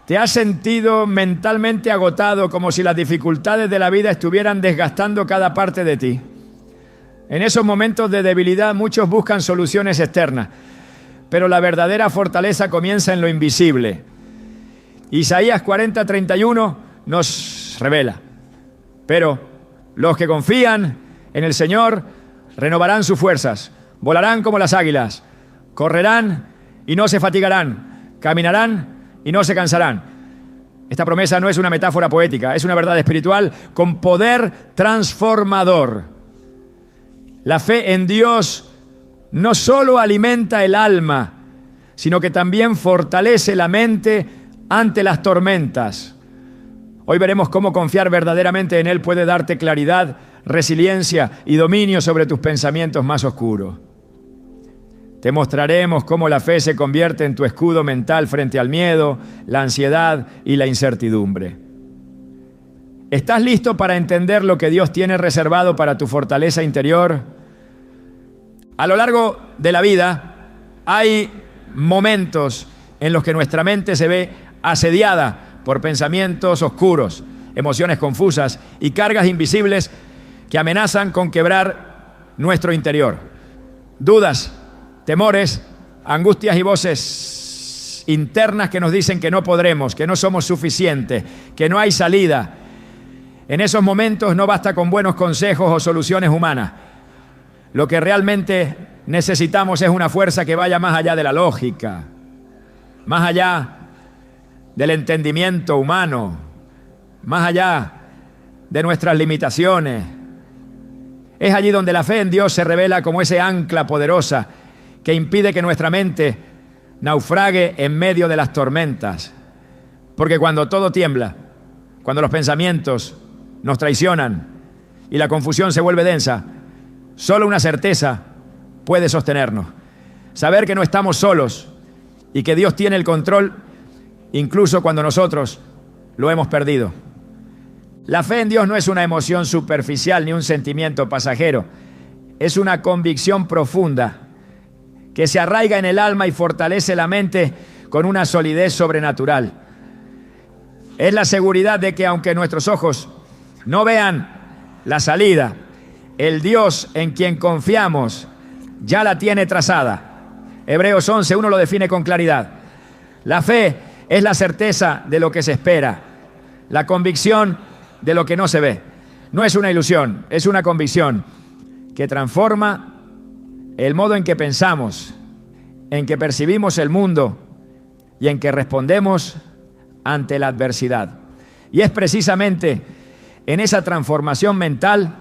¿Te has sentido mentalmente agotado, como si las dificultades de la vida estuvieran desgastando cada parte de ti? En esos momentos de debilidad muchos buscan soluciones externas, pero la verdadera fortaleza comienza en lo invisible. Isaías 40:31 nos revela: pero los que confían en el Señor renovarán sus fuerzas, volarán como las águilas, correrán y no se fatigarán, caminarán y no se cansarán. Esta promesa no es una metáfora poética, es una verdad espiritual con poder transformador. La fe en Dios no solo alimenta el alma, sino que también fortalece la mente ante las tormentas. Hoy veremos cómo confiar verdaderamente en Él puede darte claridad, resiliencia y dominio sobre tus pensamientos más oscuros. Te mostraremos cómo la fe se convierte en tu escudo mental frente al miedo, la ansiedad y la incertidumbre. ¿Estás listo para entender lo que Dios tiene reservado para tu fortaleza interior? A lo largo de la vida hay momentos en los que nuestra mente se ve asediada por pensamientos oscuros, emociones confusas y cargas invisibles que amenazan con quebrar nuestro interior. Dudas, temores, angustias y voces internas que nos dicen que no podremos, que no somos suficientes, que no hay salida. En esos momentos no basta con buenos consejos o soluciones humanas. Lo que realmente necesitamos es una fuerza que vaya más allá de la lógica, más allá del entendimiento humano, más allá de nuestras limitaciones. Es allí donde la fe en Dios se revela como ese ancla poderosa que impide que nuestra mente naufrague en medio de las tormentas. Porque cuando todo tiembla, cuando los pensamientos nos traicionan y la confusión se vuelve densa, solo una certeza puede sostenernos: saber que no estamos solos y que Dios tiene el control incluso cuando nosotros lo hemos perdido. La fe en Dios no es una emoción superficial ni un sentimiento pasajero. Es una convicción profunda que se arraiga en el alma y fortalece la mente con una solidez sobrenatural. Es la seguridad de que aunque nuestros ojos no vean la salida, el Dios en quien confiamos ya la tiene trazada. Hebreos 11:1 lo define con claridad. La fe es la certeza de lo que se espera, la convicción de lo que no se ve. No es una ilusión, es una convicción que transforma el modo en que pensamos, en que percibimos el mundo y en que respondemos ante la adversidad. Y es precisamente en esa transformación mental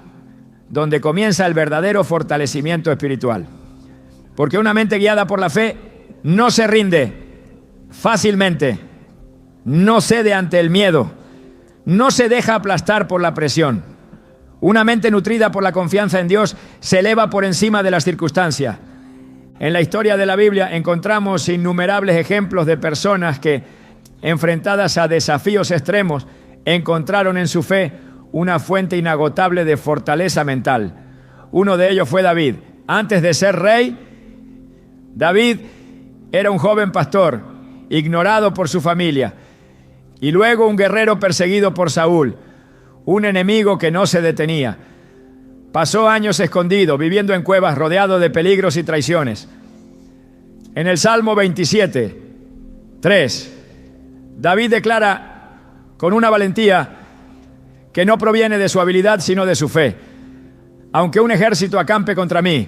donde comienza el verdadero fortalecimiento espiritual. Porque una mente guiada por la fe no se rinde fácilmente, no cede ante el miedo, no se deja aplastar por la presión. Una mente nutrida por la confianza en Dios se eleva por encima de las circunstancias. En la historia de la Biblia encontramos innumerables ejemplos de personas que, enfrentadas a desafíos extremos, encontraron en su fe una fuente inagotable de fortaleza mental. Uno de ellos fue David. Antes de ser rey, David era un joven pastor, ignorado por su familia, y luego un guerrero perseguido por Saúl, un enemigo que no se detenía. Pasó años escondido, viviendo en cuevas, rodeado de peligros y traiciones. En el Salmo 27:3, David declara con una valentía que no proviene de su habilidad, sino de su fe: aunque un ejército acampe contra mí,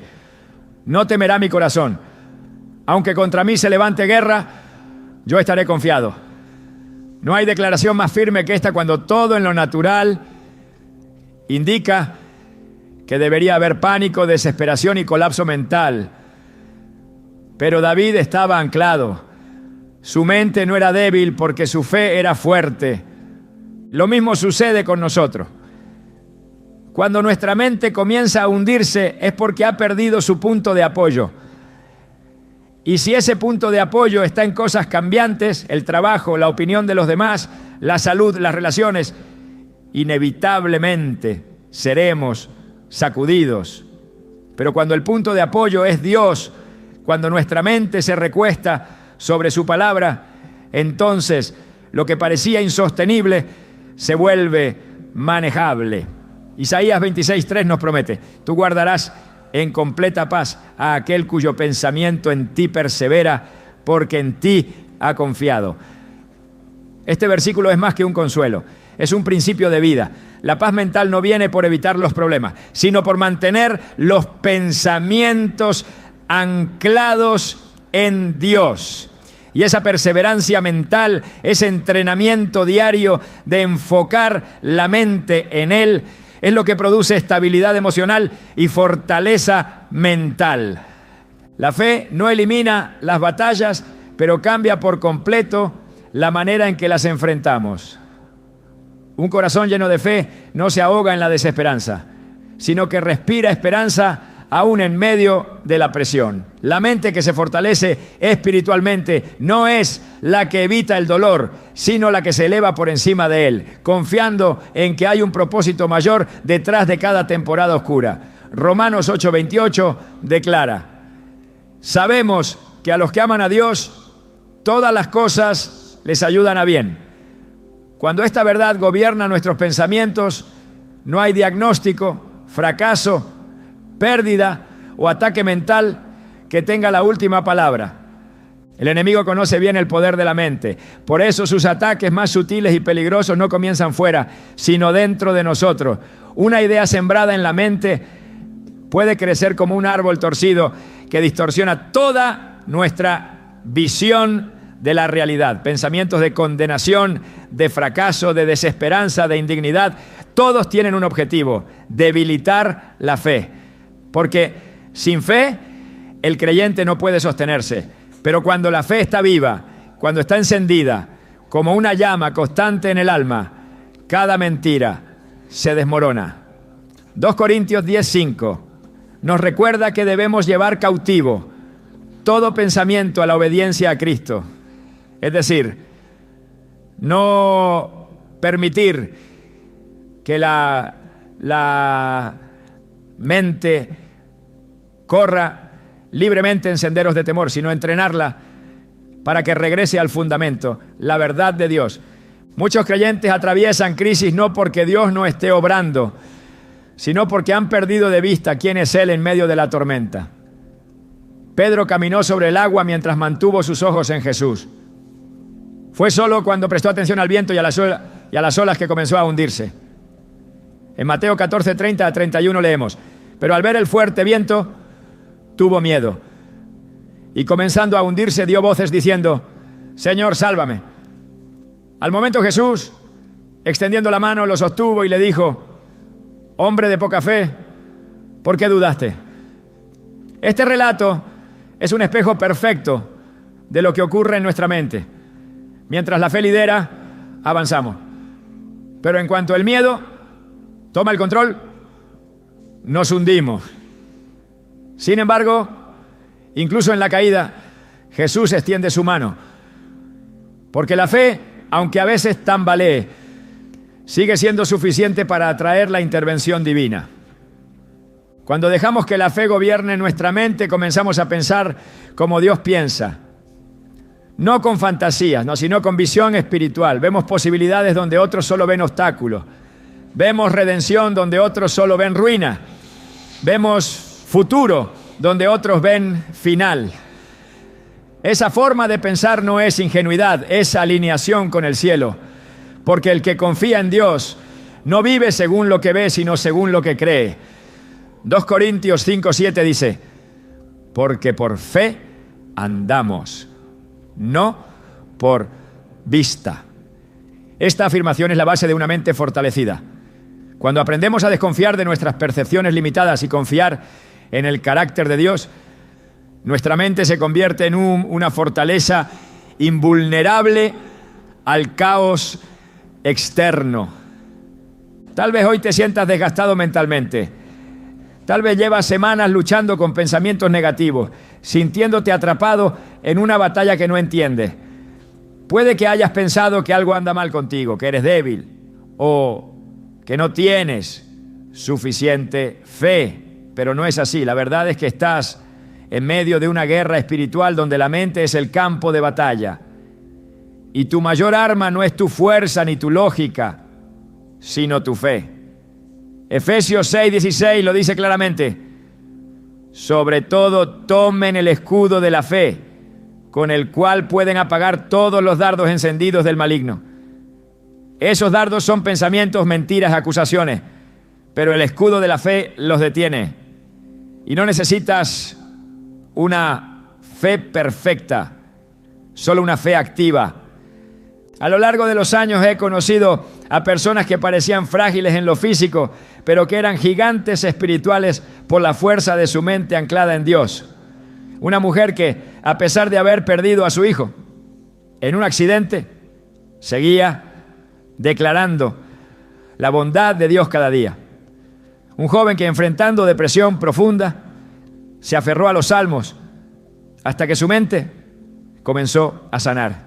no temerá mi corazón. Aunque contra mí se levante guerra, yo estaré confiado. No hay declaración más firme que esta cuando todo en lo natural indica que debería haber pánico, desesperación y colapso mental. Pero David estaba anclado. Su mente no era débil porque su fe era fuerte. Lo mismo sucede con nosotros. Cuando nuestra mente comienza a hundirse es porque ha perdido su punto de apoyo. Y si ese punto de apoyo está en cosas cambiantes, el trabajo, la opinión de los demás, la salud, las relaciones, inevitablemente seremos sacudidos. Pero cuando el punto de apoyo es Dios, cuando nuestra mente se recuesta sobre su palabra, entonces Lo que parecía insostenible se vuelve manejable. Isaías 26:3 nos promete: tú guardarás en completa paz a aquel cuyo pensamiento en ti persevera, porque en ti ha confiado. Este versículo es más que un consuelo, es un principio de vida. La paz mental no viene por evitar los problemas, sino por mantener los pensamientos anclados en Dios. Y esa perseverancia mental, ese entrenamiento diario de enfocar la mente en Él, es lo que produce estabilidad emocional y fortaleza mental. La fe no elimina las batallas, pero cambia por completo la manera en que las enfrentamos. Un corazón lleno de fe no se ahoga en la desesperanza, sino que respira esperanza aún en medio de la presión. La mente que se fortalece espiritualmente no es la que evita el dolor, sino la que se eleva por encima de él, confiando en que hay un propósito mayor detrás de cada temporada oscura. Romanos 8:28 declara: sabemos que a los que aman a Dios, todas las cosas les ayudan a bien. Cuando esta verdad gobierna nuestros pensamientos, no hay diagnóstico, fracaso, pérdida o ataque mental que tenga la última palabra. El enemigo conoce bien el poder de la mente. Por eso sus ataques más sutiles y peligrosos no comienzan fuera, sino dentro de nosotros. Una idea sembrada en la mente puede crecer como un árbol torcido que distorsiona toda nuestra visión de la realidad. Pensamientos de condenación, de fracaso, de desesperanza, de indignidad, todos tienen un objetivo: debilitar la fe. Porque sin fe, el creyente no puede sostenerse. Pero cuando la fe está viva, cuando está encendida, como una llama constante en el alma, cada mentira se desmorona. 2 Corintios 10:5 nos recuerda que debemos llevar cautivo todo pensamiento a la obediencia a Cristo. Es decir, no permitir que la mente corra libremente en senderos de temor, sino entrenarla para que regrese al fundamento, la verdad de Dios. Muchos creyentes atraviesan crisis no porque Dios no esté obrando, sino porque han perdido de vista quién es Él en medio de la tormenta. Pedro caminó sobre el agua mientras mantuvo sus ojos en Jesús. Fue solo cuando prestó atención al viento y a las olas que comenzó a hundirse. En Mateo 14:30-31 leemos: pero al ver el fuerte viento, tuvo miedo. Y comenzando a hundirse, dio voces diciendo: Señor, sálvame. Al momento Jesús, extendiendo la mano, lo sostuvo y le dijo: hombre de poca fe, ¿por qué dudaste? Este relato es un espejo perfecto de lo que ocurre en nuestra mente. Mientras la fe lidera, avanzamos. Pero en cuanto el miedo toma el control, nos hundimos. Sin embargo, incluso en la caída, Jesús extiende su mano. Porque la fe, aunque a veces tambalee, sigue siendo suficiente para atraer la intervención divina. Cuando dejamos que la fe gobierne nuestra mente, comenzamos a pensar como Dios piensa. No con fantasías, sino con visión espiritual. Vemos posibilidades donde otros solo ven obstáculos. Vemos redención donde otros solo ven ruina. Vemos futuro donde otros ven final. Esa forma de pensar no es ingenuidad, es alineación con el cielo. Porque el que confía en Dios no vive según lo que ve, sino según lo que cree. 2 Corintios 5:7 dice: porque por fe andamos, no por vista. Esta afirmación es la base de una mente fortalecida. Cuando aprendemos a desconfiar de nuestras percepciones limitadas y confiar en el carácter de Dios, nuestra mente se convierte en una fortaleza invulnerable al caos externo. Tal vez hoy te sientas desgastado mentalmente. Tal vez llevas semanas luchando con pensamientos negativos, sintiéndote atrapado en una batalla que no entiendes. Puede que hayas pensado que algo anda mal contigo, que eres débil o que no tienes suficiente fe, pero no es así. La verdad es que estás en medio de una guerra espiritual donde la mente es el campo de batalla Y tu mayor arma no es tu fuerza ni tu lógica, sino tu fe. Efesios 6:16 lo dice claramente. Sobre todo tomen el escudo de la fe, con el cual pueden apagar todos los dardos encendidos del maligno. Esos dardos son pensamientos, mentiras, acusaciones, pero el escudo de la fe los detiene. Y no necesitas una fe perfecta, solo una fe activa. A lo largo de los años he conocido a personas que parecían frágiles en lo físico, pero que eran gigantes espirituales por la fuerza de su mente anclada en Dios. Una mujer que, a pesar de haber perdido a su hijo en un accidente, seguía declarando la bondad de Dios cada día. Un joven que, enfrentando depresión profunda, se aferró a los salmos hasta que su mente comenzó a sanar.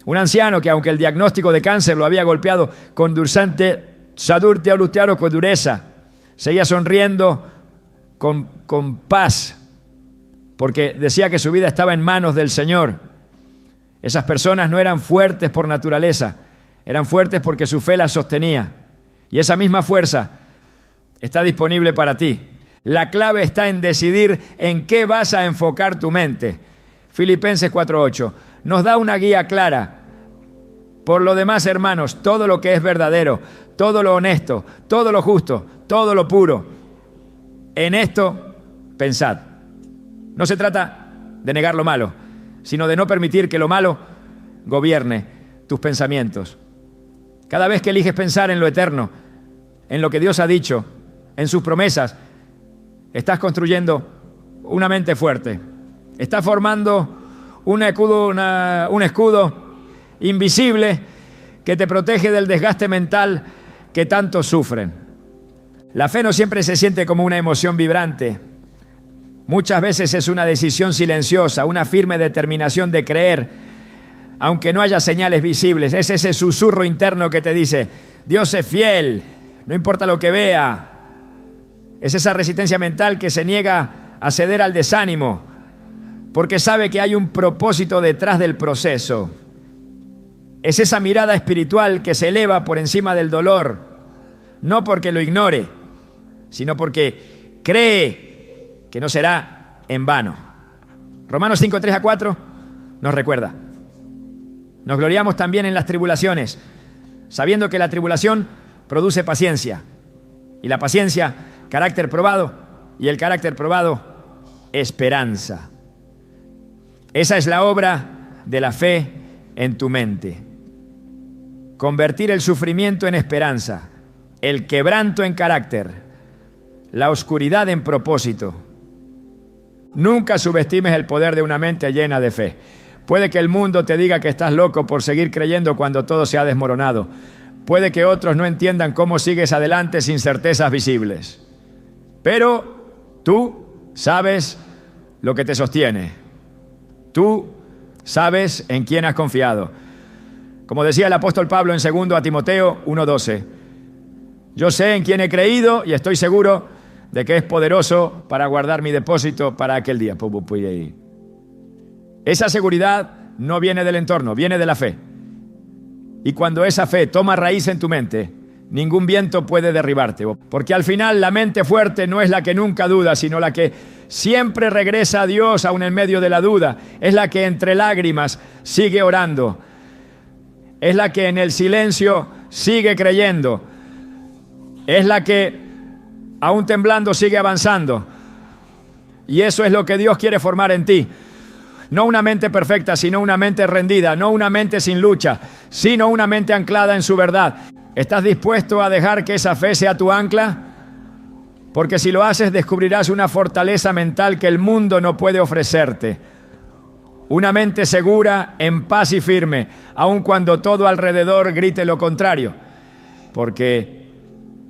Un anciano que, aunque el diagnóstico de cáncer lo había golpeado con dureza, seguía sonriendo con paz, porque decía que su vida estaba en manos del Señor. Esas personas no eran fuertes por naturaleza, eran fuertes porque su fe las sostenía. Y esa misma fuerza está disponible para ti. La clave está en decidir en qué vas a enfocar tu mente. Filipenses 4:8 nos da una guía clara. Por lo demás, hermanos, todo lo que es verdadero, todo lo honesto, todo lo justo, todo lo puro, en esto pensad. No se trata de negar lo malo, sino de no permitir que lo malo gobierne tus pensamientos. Cada vez que eliges pensar en lo eterno, en lo que Dios ha dicho, en sus promesas, estás construyendo una mente fuerte. Estás formando un escudo invisible que te protege del desgaste mental que tantos sufren. La fe no siempre se siente como una emoción vibrante. Muchas veces es una decisión silenciosa, una firme determinación de creer, aunque no haya señales visibles. Es ese susurro interno que te dice, Dios es fiel, no importa lo que vea. Es esa resistencia mental que se niega a ceder al desánimo, porque sabe que hay un propósito detrás del proceso. Es esa mirada espiritual que se eleva por encima del dolor, no porque lo ignore, sino porque cree que no será en vano. Romanos 5:3-4 nos recuerda. Nos gloriamos también en las tribulaciones, sabiendo que la tribulación produce paciencia, y la paciencia, carácter probado, y el carácter probado, esperanza. Esa es la obra de la fe en tu mente. Convertir el sufrimiento en esperanza, el quebranto en carácter, la oscuridad en propósito. Nunca subestimes el poder de una mente llena de fe. Puede que el mundo te diga que estás loco por seguir creyendo cuando todo se ha desmoronado. Puede que otros no entiendan cómo sigues adelante sin certezas visibles. Pero tú sabes lo que te sostiene. Tú sabes en quién has confiado. Como decía el apóstol Pablo en 2 Timoteo 1:12, yo sé en quién he creído y estoy seguro de que es poderoso para guardar mi depósito para aquel día. Esa seguridad no viene del entorno, viene de la fe. Y cuando esa fe toma raíz en tu mente, ningún viento puede derribarte. Porque al final la mente fuerte no es la que nunca duda, sino la que siempre regresa a Dios aún en medio de la duda. Es la que entre lágrimas sigue orando. Es la que en el silencio sigue creyendo. Es la que aún temblando sigue avanzando. Y eso es lo que Dios quiere formar en ti. No una mente perfecta, sino una mente rendida. No una mente sin lucha, sino una mente anclada en su verdad. ¿Estás dispuesto a dejar que esa fe sea tu ancla? Porque si lo haces, descubrirás una fortaleza mental que el mundo no puede ofrecerte. Una mente segura, en paz y firme, aun cuando todo alrededor grite lo contrario. Porque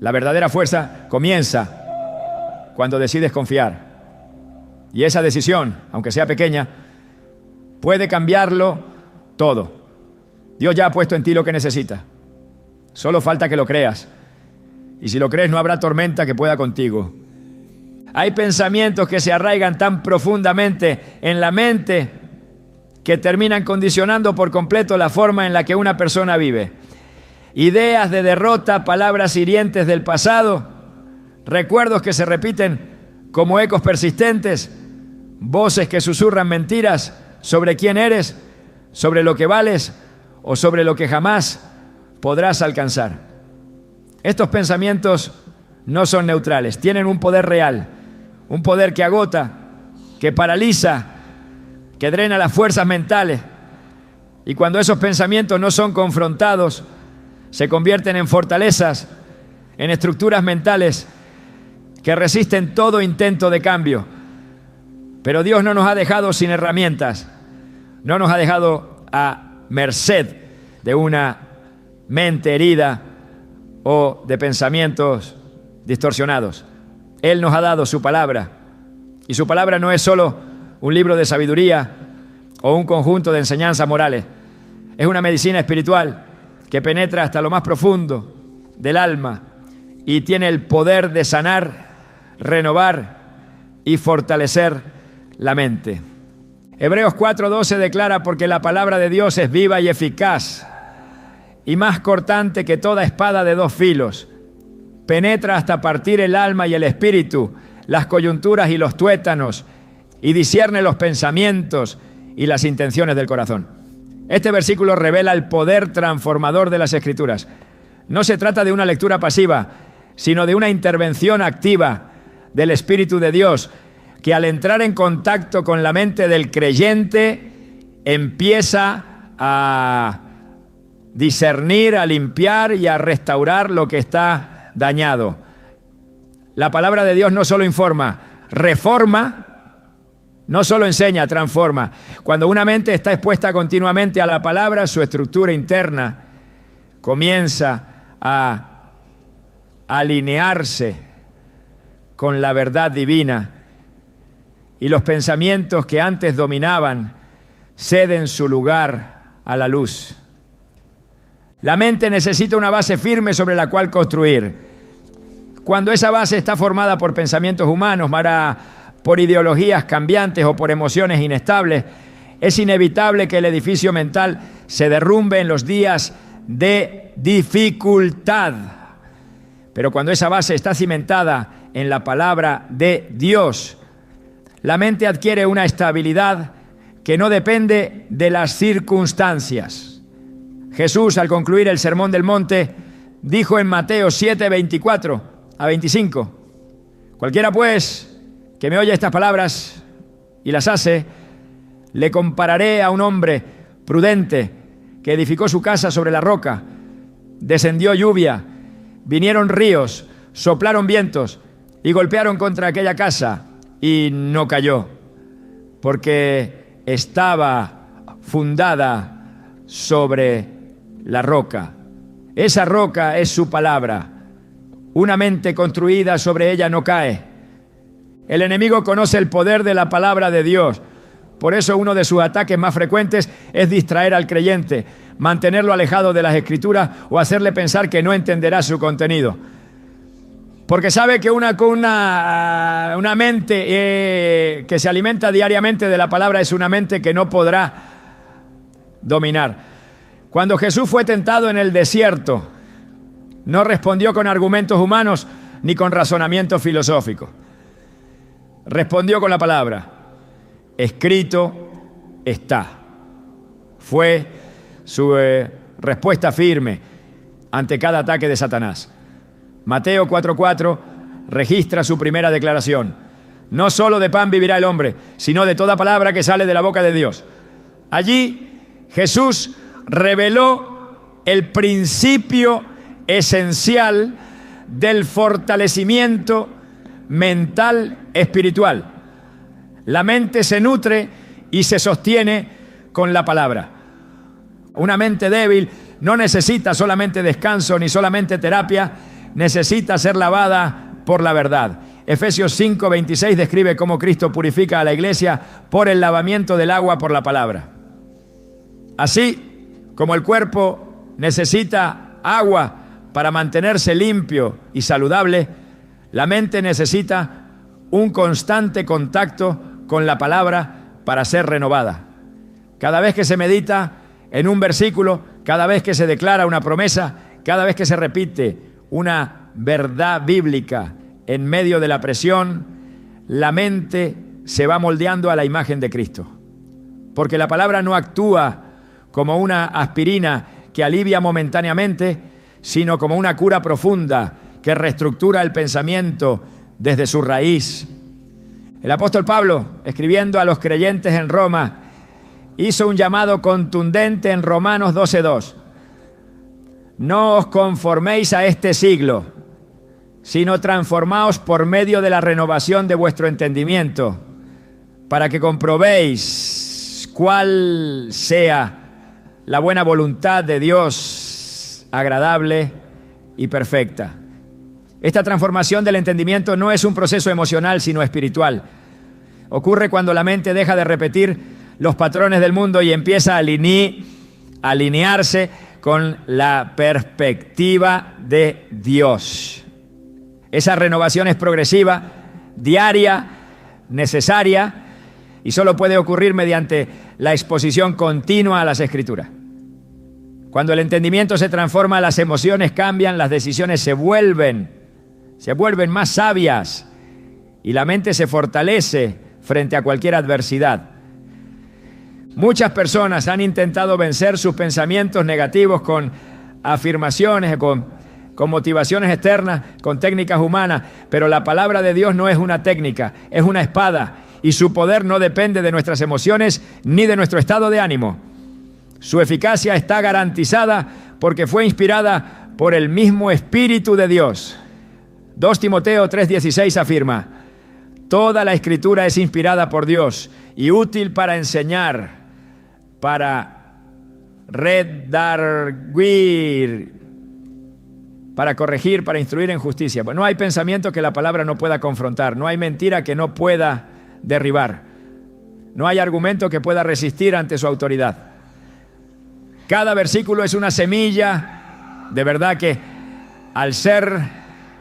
la verdadera fuerza comienza cuando decides confiar. Y esa decisión, aunque sea pequeña, puede cambiarlo todo. Dios ya ha puesto en ti lo que necesitas. Solo falta que lo creas. Y si lo crees, no habrá tormenta que pueda contigo. Hay pensamientos que se arraigan tan profundamente en la mente que terminan condicionando por completo la forma en la que una persona vive. Ideas de derrota, palabras hirientes del pasado, recuerdos que se repiten como ecos persistentes, voces que susurran mentiras sobre quién eres, sobre lo que vales o sobre lo que jamás podrás alcanzar. Estos pensamientos no son neutrales, tienen un poder real, un poder que agota, que paraliza, que drena las fuerzas mentales. Y cuando esos pensamientos no son confrontados, se convierten en fortalezas, en estructuras mentales que resisten todo intento de cambio. Pero Dios no nos ha dejado sin herramientas, no nos ha dejado a merced de una mente herida o de pensamientos distorsionados. Él nos ha dado su palabra, y su palabra no es solo un libro de sabiduría o un conjunto de enseñanzas morales. Es una medicina espiritual que penetra hasta lo más profundo del alma y tiene el poder de sanar, renovar y fortalecer la mente. Hebreos 4:12 declara: porque la palabra de Dios es viva y eficaz y más cortante que toda espada de dos filos. Penetra hasta partir el alma y el espíritu, las coyunturas y los tuétanos, y discierne los pensamientos y las intenciones del corazón. Este versículo revela el poder transformador de las Escrituras. No se trata de una lectura pasiva, sino de una intervención activa del Espíritu de Dios, que al entrar en contacto con la mente del creyente empieza a discernir, a limpiar y a restaurar lo que está dañado. La palabra de Dios no solo informa, reforma, no solo enseña, transforma. Cuando una mente está expuesta continuamente a la palabra, su estructura interna comienza a alinearse con la verdad divina, y los pensamientos que antes dominaban ceden su lugar a la luz. La mente necesita una base firme sobre la cual construir. Cuando esa base está formada por pensamientos humanos, por ideologías cambiantes o por emociones inestables, es inevitable que el edificio mental se derrumbe en los días de dificultad. Pero cuando esa base está cimentada en la palabra de Dios, la mente adquiere una estabilidad que no depende de las circunstancias. Jesús, al concluir el Sermón del Monte, dijo en Mateo 7:24 a 25: cualquiera pues que me oye estas palabras y las hace, le compararé a un hombre prudente que edificó su casa sobre la roca. Descendió lluvia, vinieron ríos, soplaron vientos y golpearon contra aquella casa, y no cayó, porque estaba fundada sobre la roca. Esa roca es su palabra. Una mente construida sobre ella no cae. El enemigo conoce el poder de la palabra de Dios. Por eso uno de sus ataques más frecuentes es distraer al creyente, mantenerlo alejado de las Escrituras o hacerle pensar que no entenderá su contenido. Porque sabe que una mente que se alimenta diariamente de la palabra es una mente que no podrá dominar. Cuando Jesús fue tentado en el desierto, no respondió con argumentos humanos ni con razonamiento filosófico. Respondió con la palabra: escrito está. Fue su respuesta firme ante cada ataque de Satanás. Mateo 4:4 registra su primera declaración: no solo de pan vivirá el hombre, sino de toda palabra que sale de la boca de Dios. Allí Jesús reveló el principio esencial del fortalecimiento mental espiritual. La mente se nutre y se sostiene con la palabra. Una mente débil no necesita solamente descanso ni solamente terapia, necesita ser lavada por la verdad. Efesios 5:26 describe cómo Cristo purifica a la iglesia por el lavamiento del agua por la palabra. Así como el cuerpo necesita agua para mantenerse limpio y saludable, la mente necesita un constante contacto con la palabra para ser renovada. Cada vez que se medita en un versículo, cada vez que se declara una promesa, cada vez que se repite una verdad bíblica en medio de la presión, la mente se va moldeando a la imagen de Cristo. Porque la palabra no actúa como una aspirina que alivia momentáneamente, sino como una cura profunda que reestructura el pensamiento desde su raíz. El apóstol Pablo, escribiendo a los creyentes en Roma, hizo un llamado contundente en Romanos 12:2. No os conforméis a este siglo, sino transformaos por medio de la renovación de vuestro entendimiento, para que comprobéis cuál sea la buena voluntad de Dios, agradable y perfecta. Esta transformación del entendimiento no es un proceso emocional, sino espiritual. Ocurre cuando la mente deja de repetir los patrones del mundo y empieza a alinearse con la perspectiva de Dios. Esa renovación es progresiva, diaria, necesaria y solo puede ocurrir mediante la exposición continua a las Escrituras. Cuando el entendimiento se transforma, las emociones cambian, las decisiones se vuelven más sabias y la mente se fortalece frente a cualquier adversidad. Muchas personas han intentado vencer sus pensamientos negativos con afirmaciones, con motivaciones externas, con técnicas humanas, pero la palabra de Dios no es una técnica, es una espada, y su poder no depende de nuestras emociones ni de nuestro estado de ánimo. Su eficacia está garantizada porque fue inspirada por el mismo Espíritu de Dios. 2 Timoteo 3:16 afirma: toda la Escritura es inspirada por Dios y útil para enseñar, para redarguir, para corregir, para instruir en justicia. No hay pensamiento que la palabra no pueda confrontar, no hay mentira que no pueda derribar, no hay argumento que pueda resistir ante su autoridad. Cada versículo es una semilla de verdad que, al ser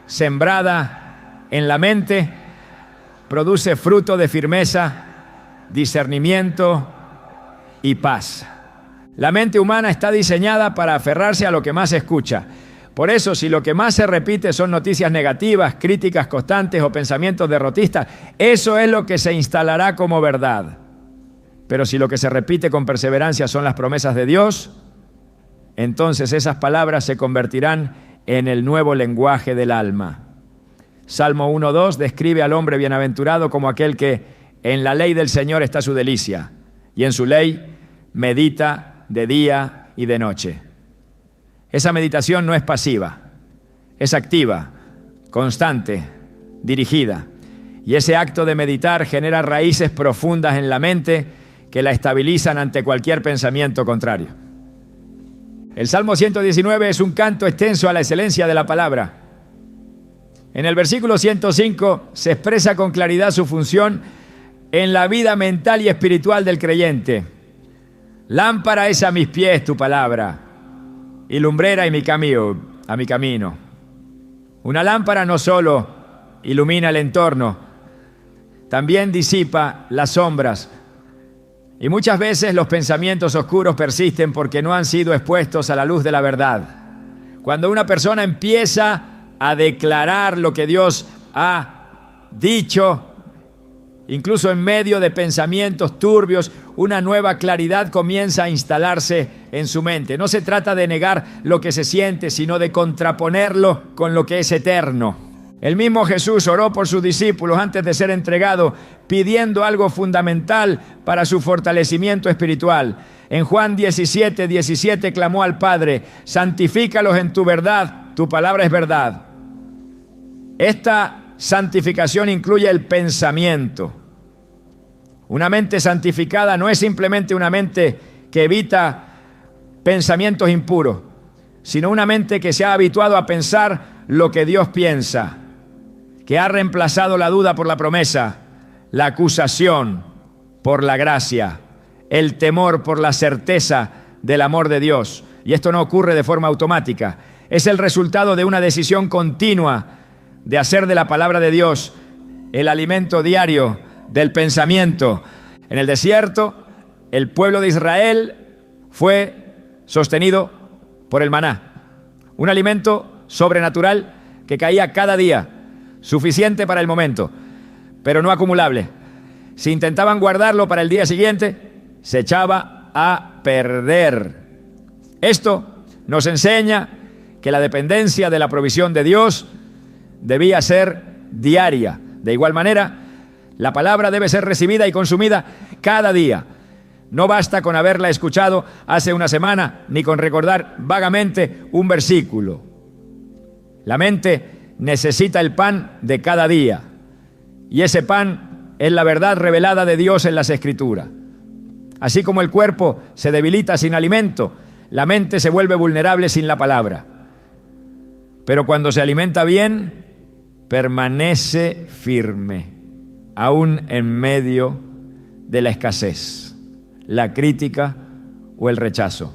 sembrada en la mente, produce fruto de firmeza, discernimiento y paz. La mente humana está diseñada para aferrarse a lo que más escucha. Por eso, si lo que más se repite son noticias negativas, críticas constantes o pensamientos derrotistas, eso es lo que se instalará como verdad. Pero si lo que se repite con perseverancia son las promesas de Dios, entonces esas palabras se convertirán en el nuevo lenguaje del alma. Salmo 1:2 describe al hombre bienaventurado como aquel que en la ley del Señor está su delicia, y en su ley medita de día y de noche. Esa meditación no es pasiva, es activa, constante, dirigida. Y ese acto de meditar genera raíces profundas en la mente que la estabilizan ante cualquier pensamiento contrario. El Salmo 119 es un canto extenso a la excelencia de la palabra. En el versículo 105 se expresa con claridad su función en la vida mental y espiritual del creyente. Lámpara es a mis pies tu palabra, y lumbrera a mi camino. Una lámpara no solo ilumina el entorno, también disipa las sombras. Y muchas veces los pensamientos oscuros persisten porque no han sido expuestos a la luz de la verdad. Cuando una persona empieza a declarar lo que Dios ha dicho, incluso en medio de pensamientos turbios, una nueva claridad comienza a instalarse en su mente. No se trata de negar lo que se siente, sino de contraponerlo con lo que es eterno. El mismo Jesús oró por sus discípulos antes de ser entregado, pidiendo algo fundamental para su fortalecimiento espiritual. En Juan 17:17 clamó al Padre: santifícalos en tu verdad, tu palabra es verdad. Esta santificación incluye el pensamiento. Una mente santificada no es simplemente una mente que evita pensamientos impuros, sino una mente que se ha habituado a pensar lo que Dios piensa, que ha reemplazado la duda por la promesa, la acusación por la gracia, el temor por la certeza del amor de Dios. Y esto no ocurre de forma automática, es el resultado de una decisión continua de hacer de la palabra de Dios el alimento diario del pensamiento. En el desierto, el pueblo de Israel fue sostenido por el maná, un alimento sobrenatural que caía cada día, suficiente para el momento, pero no acumulable. Si intentaban guardarlo para el día siguiente, se echaba a perder. Esto nos enseña que la dependencia de la provisión de Dios debía ser diaria. De igual manera, la palabra debe ser recibida y consumida cada día. No basta con haberla escuchado hace una semana, ni con recordar vagamente un versículo. La mente necesita el pan de cada día, y ese pan es la verdad revelada de Dios en las Escrituras. Así como el cuerpo se debilita sin alimento, la mente se vuelve vulnerable sin la palabra. Pero cuando se alimenta bien, permanece firme, aún en medio de la escasez, la crítica o el rechazo.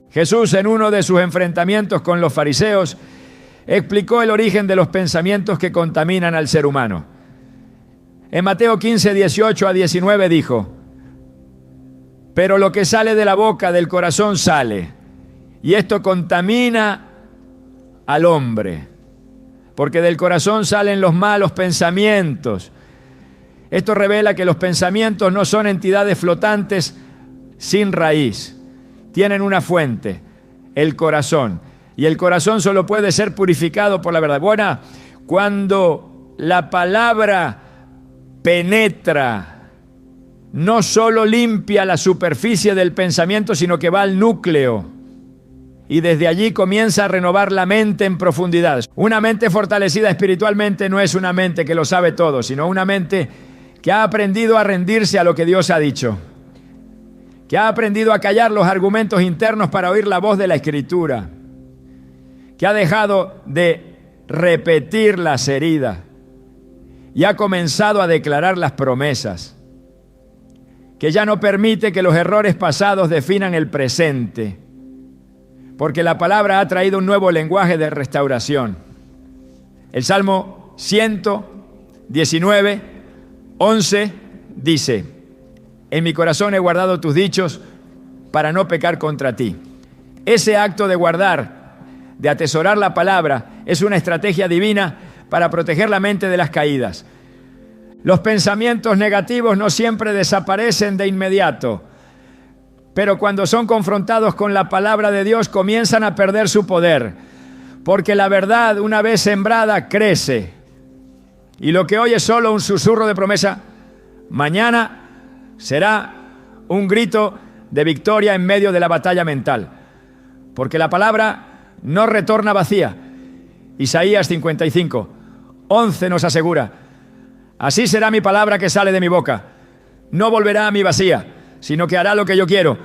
Jesús, en uno de sus enfrentamientos con los fariseos, explicó el origen de los pensamientos que contaminan al ser humano. En Mateo 15, 18 a 19 dijo: pero lo que sale de la boca, del corazón sale, y esto contamina al hombre, porque del corazón salen los malos pensamientos. Esto revela que los pensamientos no son entidades flotantes sin raíz. Tienen una fuente, el corazón. Y el corazón solo puede ser purificado por la verdad. Bueno, cuando la palabra penetra, no solo limpia la superficie del pensamiento, sino que va al núcleo. Y desde allí comienza a renovar la mente en profundidad. Una mente fortalecida espiritualmente no es una mente que lo sabe todo, sino una mente que ha aprendido a rendirse a lo que Dios ha dicho, que ha aprendido a callar los argumentos internos para oír la voz de la Escritura, que ha dejado de repetir las heridas y ha comenzado a declarar las promesas, que ya no permite que los errores pasados definan el presente, porque la palabra ha traído un nuevo lenguaje de restauración. El Salmo 119, 11 dice: en mi corazón he guardado tus dichos para no pecar contra ti. Ese acto de guardar, de atesorar la palabra, es una estrategia divina para proteger la mente de las caídas. Los pensamientos negativos no siempre desaparecen de inmediato, pero cuando son confrontados con la palabra de Dios comienzan a perder su poder, porque la verdad, una vez sembrada, crece. Y lo que hoy es solo un susurro de promesa, mañana será un grito de victoria en medio de la batalla mental. Porque la palabra no retorna vacía. Isaías 55, 11 nos asegura: así será mi palabra que sale de mi boca. No volverá a mí vacía, sino que hará lo que yo quiero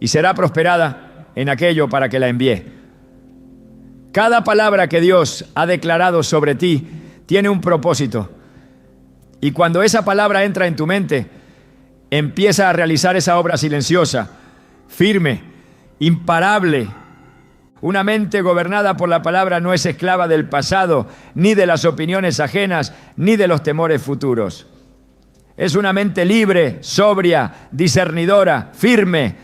y será prosperada en aquello para que la envié. Cada palabra que Dios ha declarado sobre ti tiene un propósito. Y cuando esa palabra entra en tu mente, empieza a realizar esa obra silenciosa, firme, imparable. Una mente gobernada por la palabra no es esclava del pasado, ni de las opiniones ajenas, ni de los temores futuros. Es una mente libre, sobria, discernidora, firme.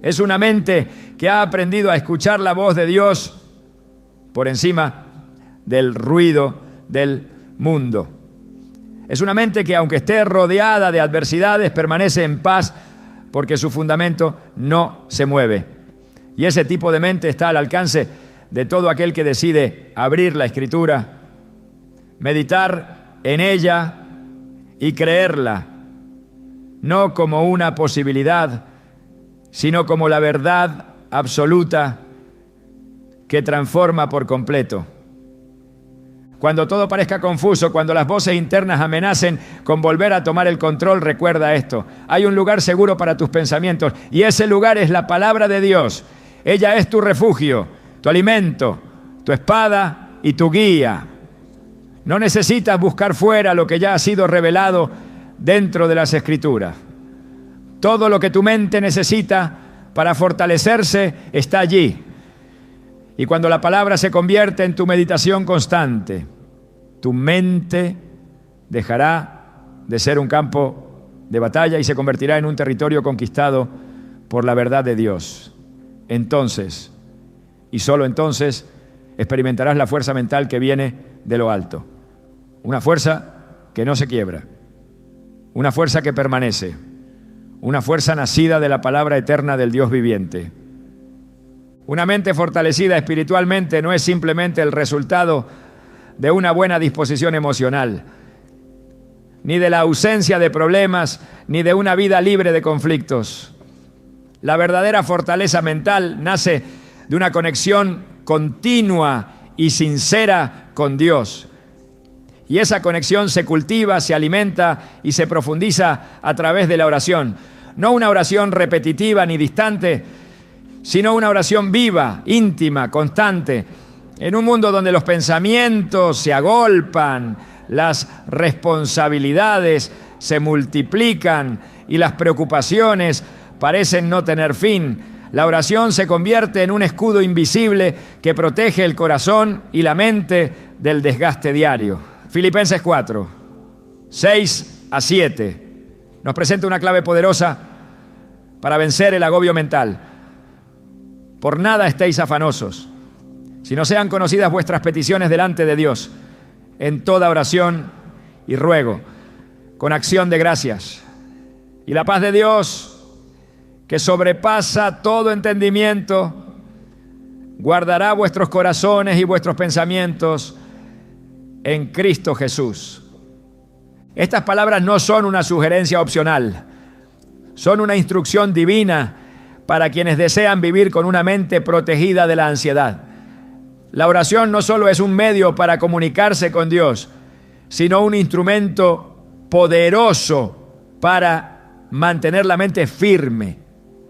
Es una mente que ha aprendido a escuchar la voz de Dios por encima del ruido del mundo. Es una mente que, aunque esté rodeada de adversidades, permanece en paz porque su fundamento no se mueve. Y ese tipo de mente está al alcance de todo aquel que decide abrir la Escritura, meditar en ella y creerla, no como una posibilidad, sino como la verdad absoluta que transforma por completo. Cuando todo parezca confuso, cuando las voces internas amenacen con volver a tomar el control, recuerda esto: hay un lugar seguro para tus pensamientos, y ese lugar es la palabra de Dios. Ella es tu refugio, tu alimento, tu espada y tu guía. No necesitas buscar fuera lo que ya ha sido revelado dentro de las Escrituras. Todo lo que tu mente necesita para fortalecerse está allí. Y cuando la palabra se convierte en tu meditación constante, tu mente dejará de ser un campo de batalla y se convertirá en un territorio conquistado por la verdad de Dios. Entonces, y solo entonces, experimentarás la fuerza mental que viene de lo alto. Una fuerza que no se quiebra, una fuerza que permanece, una fuerza nacida de la palabra eterna del Dios viviente. Una mente fortalecida espiritualmente no es simplemente el resultado de una buena disposición emocional, ni de la ausencia de problemas, ni de una vida libre de conflictos. La verdadera fortaleza mental nace de una conexión continua y sincera con Dios. Y esa conexión se cultiva, se alimenta y se profundiza a través de la oración. No una oración repetitiva ni distante, sino una oración viva, íntima, constante. En un mundo donde los pensamientos se agolpan, las responsabilidades se multiplican y las preocupaciones parecen no tener fin, la oración se convierte en un escudo invisible que protege el corazón y la mente del desgaste diario. Filipenses 4, 6 a 7 nos presenta una clave poderosa para vencer el agobio mental. Por nada estéis afanosos, sino sean conocidas vuestras peticiones delante de Dios, en toda oración y ruego, con acción de gracias. Y la paz de Dios, que sobrepasa todo entendimiento, guardará vuestros corazones y vuestros pensamientos en Cristo Jesús. Estas palabras no son una sugerencia opcional, son una instrucción divina para quienes desean vivir con una mente protegida de la ansiedad. La oración no solo es un medio para comunicarse con Dios, sino un instrumento poderoso para mantener la mente firme.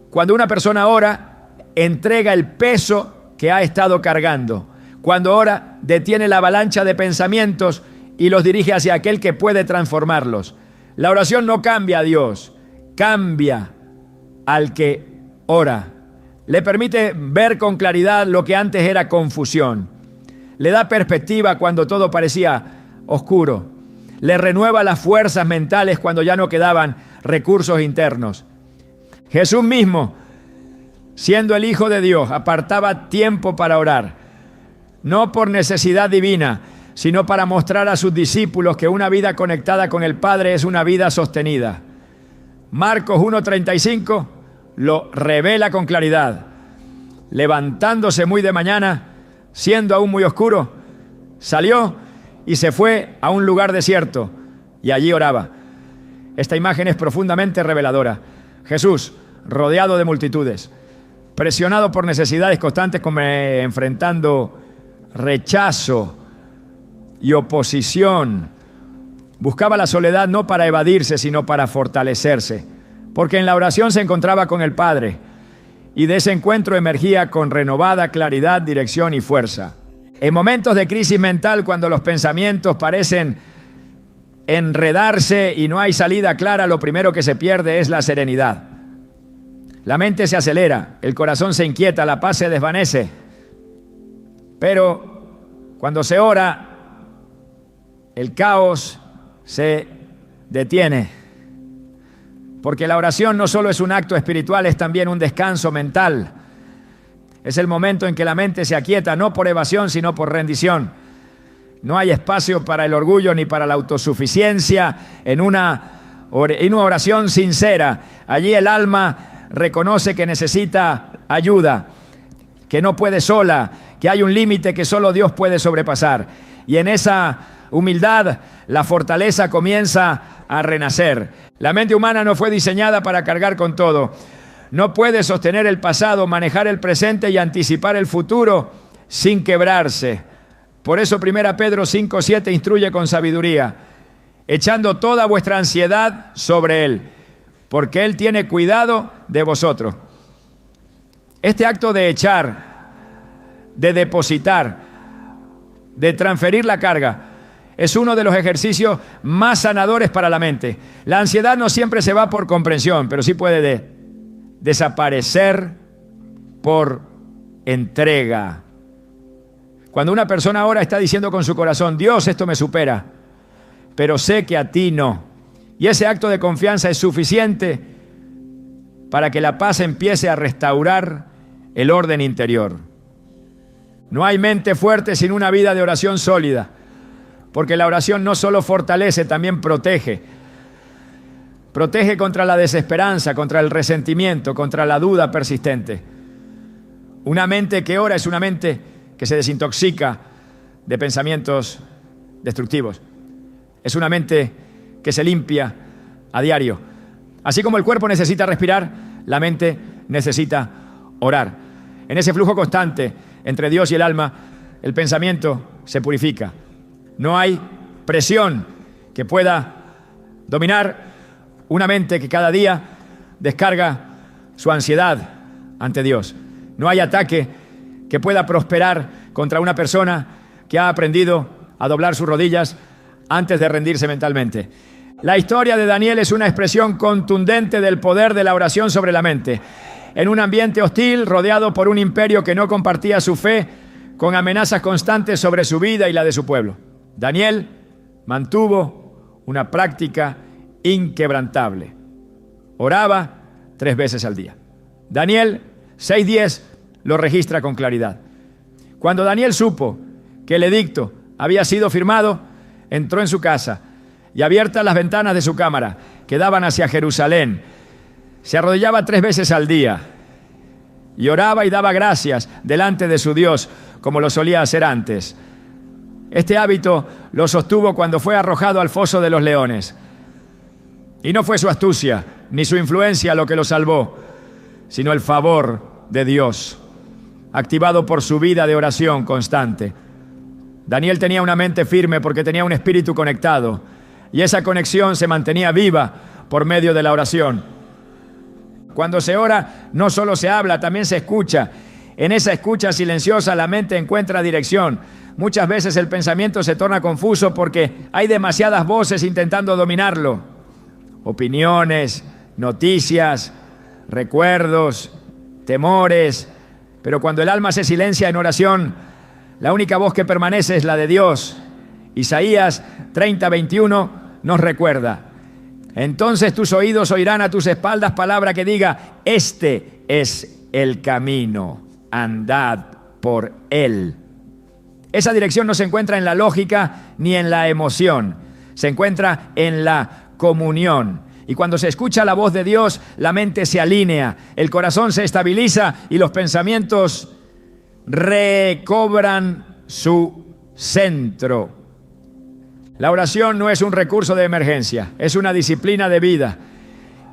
Cuando una persona ora, entrega el peso que ha estado cargando. Cuando ora, detiene la avalancha de pensamientos y los dirige hacia aquel que puede transformarlos. La oración no cambia a Dios, cambia al que ora. Le permite ver con claridad lo que antes era confusión. Le da perspectiva cuando todo parecía oscuro. Le renueva las fuerzas mentales cuando ya no quedaban recursos internos. Jesús mismo, siendo el Hijo de Dios, apartaba tiempo para orar, no por necesidad divina, sino para mostrar a sus discípulos que una vida conectada con el Padre es una vida sostenida. Marcos 1:35 lo revela con claridad. Levantándose muy de mañana, siendo aún muy oscuro, salió y se fue a un lugar desierto y allí oraba. Esta imagen es profundamente reveladora. Jesús, rodeado de multitudes, presionado por necesidades constantes, como enfrentando rechazo y oposición, buscaba la soledad no para evadirse, sino para fortalecerse, porque en la oración se encontraba con el Padre, y de ese encuentro emergía con renovada claridad, dirección y fuerza. En momentos de crisis mental, cuando los pensamientos parecen enredarse y no hay salida clara, lo primero que se pierde es la serenidad. La mente se acelera, el corazón se inquieta, la paz se desvanece. Pero cuando se ora, el caos se detiene. Porque la oración no solo es un acto espiritual, es también un descanso mental. Es el momento en que la mente se aquieta, no por evasión, sino por rendición. No hay espacio para el orgullo ni para la autosuficiencia en una oración sincera. Allí el alma reconoce que necesita ayuda, que no puede sola, que hay un límite que solo Dios puede sobrepasar. Y en esa humildad, la fortaleza comienza a renacer. La mente humana no fue diseñada para cargar con todo. No puede sostener el pasado, manejar el presente y anticipar el futuro sin quebrarse. Por eso 1 Pedro 5:7 instruye con sabiduría, echando toda vuestra ansiedad sobre Él, porque Él tiene cuidado de vosotros. Este acto de echar, de depositar, de transferir la carga, es uno de los ejercicios más sanadores para la mente. La ansiedad no siempre se va por comprensión, pero sí puede desaparecer por entrega. Cuando una persona ora, está diciendo con su corazón: Dios, esto me supera, pero sé que a ti no. Y ese acto de confianza es suficiente para que la paz empiece a restaurar el orden interior. No hay mente fuerte sin una vida de oración sólida, porque la oración no solo fortalece, también protege. Protege contra la desesperanza, contra el resentimiento, contra la duda persistente. Una mente que ora es una mente que se desintoxica de pensamientos destructivos. Es una mente que se limpia a diario. Así como el cuerpo necesita respirar, la mente necesita orar. En ese flujo constante entre Dios y el alma, el pensamiento se purifica. No hay presión que pueda dominar una mente que cada día descarga su ansiedad ante Dios. No hay ataque que pueda prosperar contra una persona que ha aprendido a doblar sus rodillas antes de rendirse mentalmente. La historia de Daniel es una expresión contundente del poder de la oración sobre la mente. En un ambiente hostil, rodeado por un imperio que no compartía su fe, con amenazas constantes sobre su vida y la de su pueblo, Daniel mantuvo una práctica inquebrantable. Oraba 3 veces al día. Daniel 6:10 lo registra con claridad. Cuando Daniel supo que el edicto había sido firmado, entró en su casa y, abiertas las ventanas de su cámara que daban hacia Jerusalén, se arrodillaba 3 veces al día y oraba y daba gracias delante de su Dios, como lo solía hacer antes. Este hábito lo sostuvo cuando fue arrojado al foso de los leones. Y no fue su astucia ni su influencia lo que lo salvó, sino el favor de Dios, activado por su vida de oración constante. Daniel tenía una mente firme porque tenía un espíritu conectado, y esa conexión se mantenía viva por medio de la oración. Cuando se ora, no solo se habla, también se escucha. En esa escucha silenciosa la mente encuentra dirección. Muchas veces el pensamiento se torna confuso porque hay demasiadas voces intentando dominarlo. Opiniones, noticias, recuerdos, temores. Pero cuando el alma se silencia en oración, la única voz que permanece es la de Dios. Isaías 30:21 nos recuerda: entonces tus oídos oirán a tus espaldas palabra que diga, este es el camino, andad por él. Esa dirección no se encuentra en la lógica ni en la emoción, se encuentra en la comunión. Y cuando se escucha la voz de Dios, la mente se alinea, el corazón se estabiliza y los pensamientos recobran su centro. La oración no es un recurso de emergencia, es una disciplina de vida.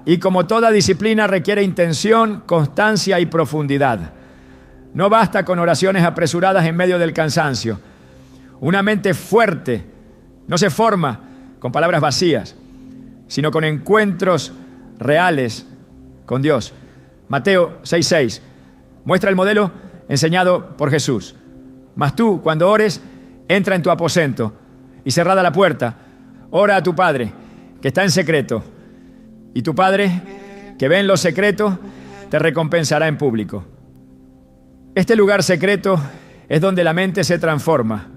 Y como toda disciplina requiere intención, constancia y profundidad. No basta con oraciones apresuradas en medio del cansancio. Una mente fuerte no se forma con palabras vacías, sino con encuentros reales con Dios. Mateo 6:6 muestra el modelo enseñado por Jesús. Mas tú, cuando ores, entra en tu aposento y cerrada la puerta, ora a tu Padre, que está en secreto. Y tu Padre, que ve en lo secreto, te recompensará en público. Este lugar secreto es donde la mente se transforma.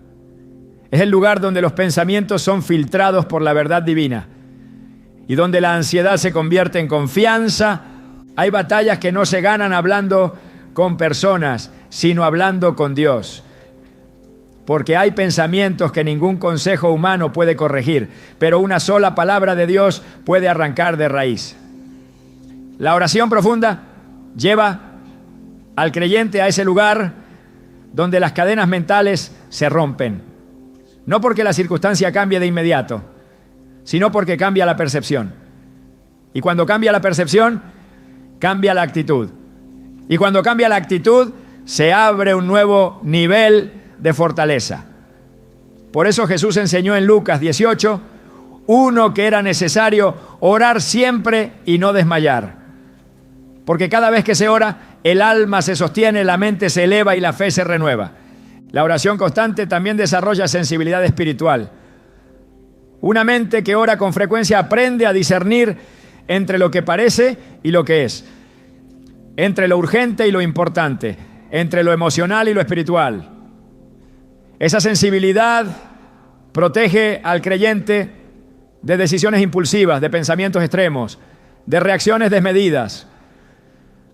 Es el lugar donde los pensamientos son filtrados por la verdad divina y donde la ansiedad se convierte en confianza. Hay batallas que no se ganan hablando con personas, sino hablando con Dios. Porque hay pensamientos que ningún consejo humano puede corregir, pero una sola palabra de Dios puede arrancar de raíz. La oración profunda lleva al creyente a ese lugar donde las cadenas mentales se rompen. No porque la circunstancia cambie de inmediato, sino porque cambia la percepción. Y cuando cambia la percepción, cambia la actitud. Y cuando cambia la actitud, se abre un nuevo nivel de fortaleza. Por eso Jesús enseñó en Lucas 18, que era necesario orar siempre y no desmayar. Porque cada vez que se ora, el alma se sostiene, la mente se eleva y la fe se renueva. La oración constante también desarrolla sensibilidad espiritual. Una mente que ora con frecuencia aprende a discernir entre lo que parece y lo que es, entre lo urgente y lo importante, entre lo emocional y lo espiritual. Esa sensibilidad protege al creyente de decisiones impulsivas, de pensamientos extremos, de reacciones desmedidas.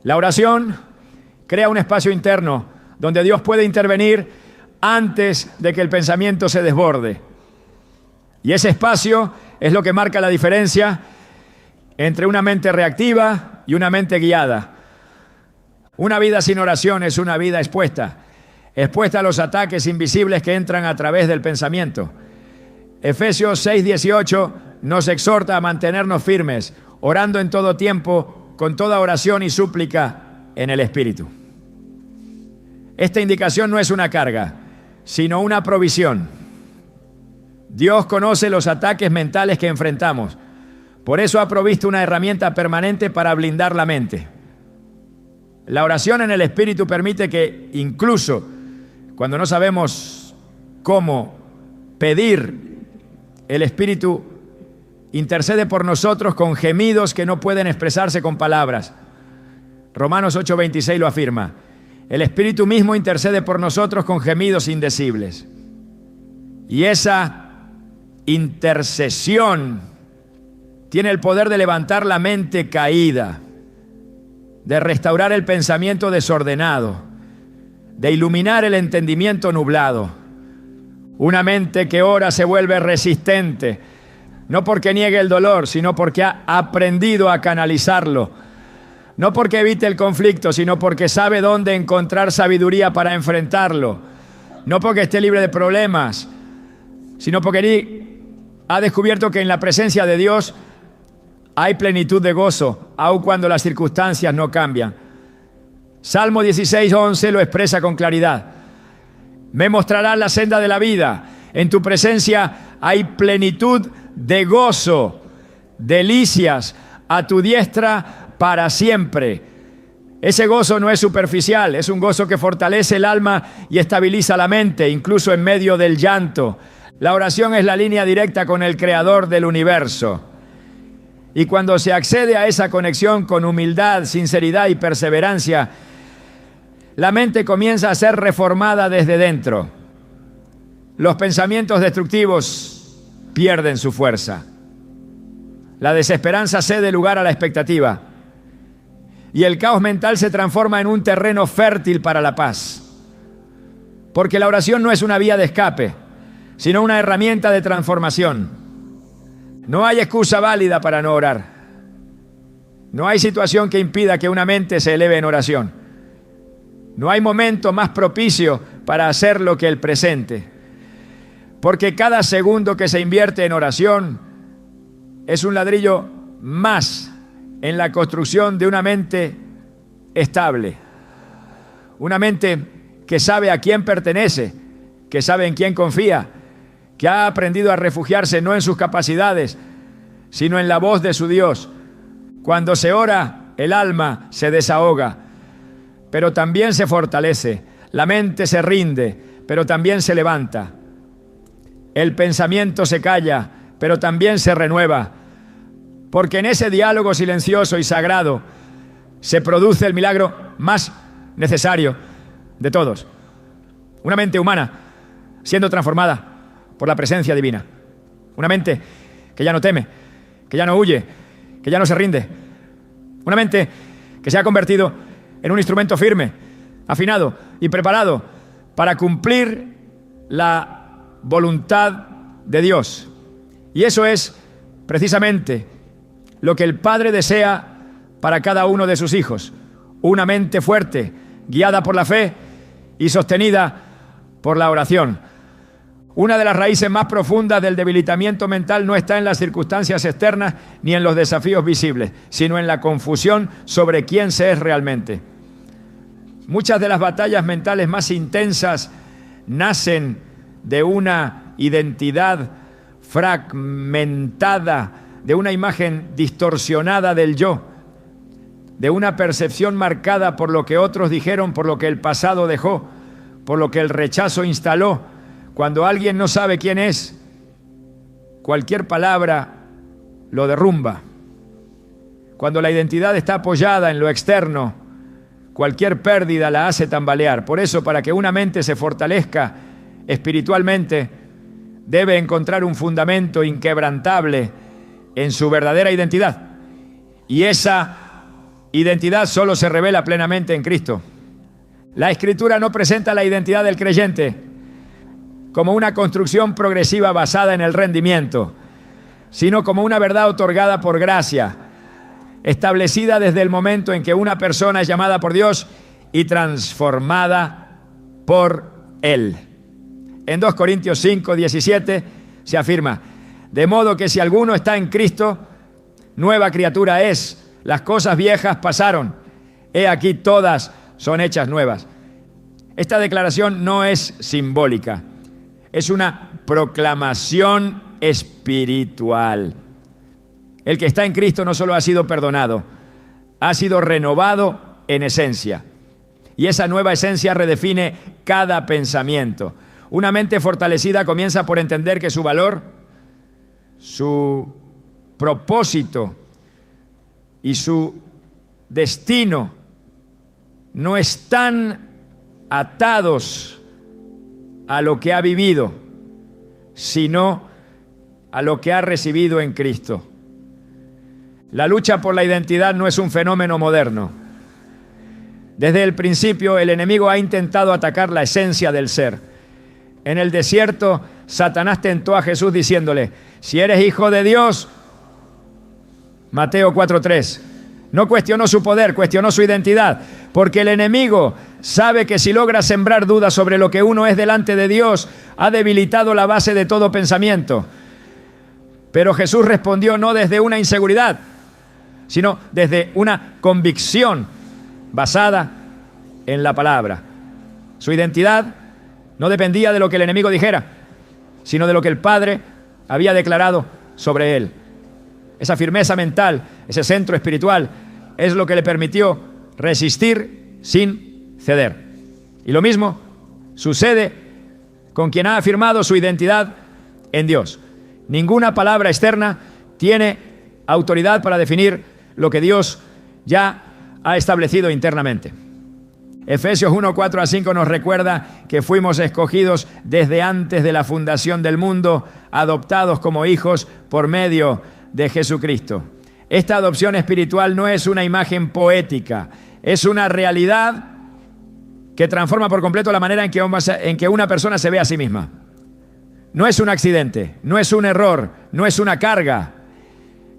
La oración crea un espacio interno donde Dios puede intervenir antes de que el pensamiento se desborde. Y ese espacio es lo que marca la diferencia entre una mente reactiva y una mente guiada. Una vida sin oración es una vida expuesta a los ataques invisibles que entran a través del pensamiento. Efesios 6:18 nos exhorta a mantenernos firmes, orando en todo tiempo, con toda oración y súplica en el Espíritu. Esta indicación no es una carga, sino una provisión. Dios conoce los ataques mentales que enfrentamos. Por eso ha provisto una herramienta permanente para blindar la mente. La oración en el Espíritu permite que incluso cuando no sabemos cómo pedir, el Espíritu intercede por nosotros con gemidos que no pueden expresarse con palabras. Romanos 8:26 lo afirma. El Espíritu mismo intercede por nosotros con gemidos indecibles. Y esa intercesión tiene el poder de levantar la mente caída, de restaurar el pensamiento desordenado, de iluminar el entendimiento nublado. Una mente que ora se vuelve resistente, no porque niegue el dolor, sino porque ha aprendido a canalizarlo. No porque evite el conflicto, sino porque sabe dónde encontrar sabiduría para enfrentarlo. No porque esté libre de problemas, sino porque ha descubierto que en la presencia de Dios hay plenitud de gozo, aun cuando las circunstancias no cambian. Salmo 16:11 lo expresa con claridad. Me mostrarás la senda de la vida. En tu presencia hay plenitud de gozo, delicias a tu diestra para siempre. Ese gozo no es superficial, es un gozo que fortalece el alma y estabiliza la mente, incluso en medio del llanto. La oración es la línea directa con el Creador del universo. Y cuando se accede a esa conexión con humildad, sinceridad y perseverancia, la mente comienza a ser reformada desde dentro. Los pensamientos destructivos pierden su fuerza. La desesperanza cede lugar a la expectativa. Y el caos mental se transforma en un terreno fértil para la paz. Porque la oración no es una vía de escape, sino una herramienta de transformación. No hay excusa válida para no orar. No hay situación que impida que una mente se eleve en oración. No hay momento más propicio para hacerlo que el presente. Porque cada segundo que se invierte en oración es un ladrillo más en la construcción de una mente estable. Una mente que sabe a quién pertenece, que sabe en quién confía, que ha aprendido a refugiarse no en sus capacidades, sino en la voz de su Dios. Cuando se ora, el alma se desahoga, pero también se fortalece. La mente se rinde, pero también se levanta. El pensamiento se calla, pero también se renueva. Porque en ese diálogo silencioso y sagrado se produce el milagro más necesario de todos. Una mente humana siendo transformada por la presencia divina. Una mente que ya no teme, que ya no huye, que ya no se rinde. Una mente que se ha convertido en un instrumento firme, afinado y preparado para cumplir la voluntad de Dios. Y eso es precisamente lo que el Padre desea para cada uno de sus hijos. Una mente fuerte, guiada por la fe y sostenida por la oración. Una de las raíces más profundas del debilitamiento mental no está en las circunstancias externas ni en los desafíos visibles, sino en la confusión sobre quién se es realmente. Muchas de las batallas mentales más intensas nacen de una identidad fragmentada, de una imagen distorsionada del yo, de una percepción marcada por lo que otros dijeron, por lo que el pasado dejó, por lo que el rechazo instaló. Cuando alguien no sabe quién es, cualquier palabra lo derrumba. Cuando la identidad está apoyada en lo externo, cualquier pérdida la hace tambalear. Por eso, para que una mente se fortalezca espiritualmente, debe encontrar un fundamento inquebrantable en su verdadera identidad. Y esa identidad solo se revela plenamente en Cristo. La Escritura no presenta la identidad del creyente como una construcción progresiva basada en el rendimiento, sino como una verdad otorgada por gracia, establecida desde el momento en que una persona es llamada por Dios y transformada por Él. En 2 Corintios 5, 17 se afirma: de modo que si alguno está en Cristo, nueva criatura es. Las cosas viejas pasaron, he aquí todas son hechas nuevas. Esta declaración no es simbólica, es una proclamación espiritual. El que está en Cristo no solo ha sido perdonado, ha sido renovado en esencia. Y esa nueva esencia redefine cada pensamiento. Una mente fortalecida comienza por entender que su valor, su propósito y su destino no están atados a lo que ha vivido, sino a lo que ha recibido en Cristo. La lucha por la identidad no es un fenómeno moderno. Desde el principio, el enemigo ha intentado atacar la esencia del ser. En el desierto, Satanás tentó a Jesús diciéndole: si eres hijo de Dios, Mateo 4:3. No cuestionó su poder, cuestionó su identidad, porque el enemigo sabe que si logra sembrar dudas sobre lo que uno es delante de Dios, ha debilitado la base de todo pensamiento. Pero Jesús respondió no desde una inseguridad, sino desde una convicción basada en la palabra. Su identidad no dependía de lo que el enemigo dijera, sino de lo que el Padre había declarado sobre él. Esa firmeza mental, ese centro espiritual, es lo que le permitió resistir sin ceder. Y lo mismo sucede con quien ha afirmado su identidad en Dios. Ninguna palabra externa tiene autoridad para definir lo que Dios ya ha establecido internamente. Efesios 1, 4 a 5 nos recuerda que fuimos escogidos desde antes de la fundación del mundo, adoptados como hijos por medio de Jesucristo. Esta adopción espiritual no es una imagen poética, es una realidad que transforma por completo la manera en que una persona se ve a sí misma. No es un accidente, no es un error, no es una carga.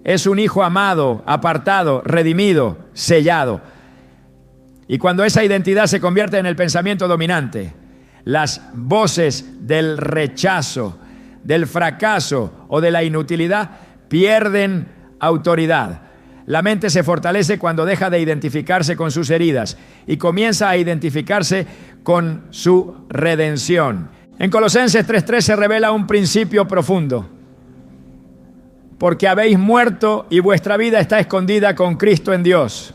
Es un hijo amado, apartado, redimido, sellado. Y cuando esa identidad se convierte en el pensamiento dominante, las voces del rechazo, del fracaso o de la inutilidad pierden autoridad. La mente se fortalece cuando deja de identificarse con sus heridas y comienza a identificarse con su redención. En Colosenses 3:3 se revela un principio profundo. Porque habéis muerto y vuestra vida está escondida con Cristo en Dios.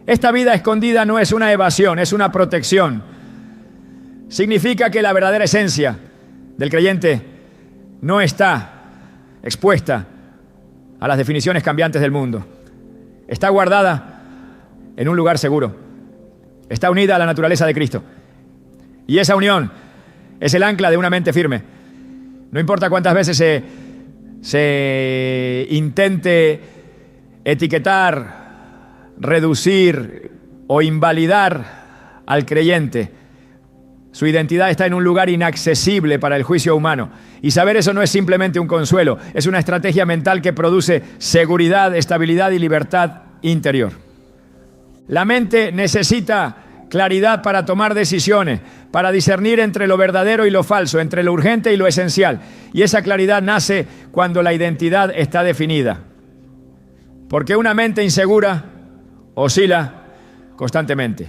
Esta vida escondida no es una evasión, es una protección. Significa que la verdadera esencia del creyente no está expuesta a las definiciones cambiantes del mundo. Está guardada en un lugar seguro. Está unida a la naturaleza de Cristo. Y esa unión es el ancla de una mente firme. No importa cuántas veces se intente etiquetar, reducir o invalidar al creyente, su identidad está en un lugar inaccesible para el juicio humano. Y saber eso no es simplemente un consuelo, es una estrategia mental que produce seguridad, estabilidad y libertad interior. La mente necesita claridad para tomar decisiones, para discernir entre lo verdadero y lo falso, entre lo urgente y lo esencial. Y esa claridad nace cuando la identidad está definida. Porque una mente insegura oscila constantemente.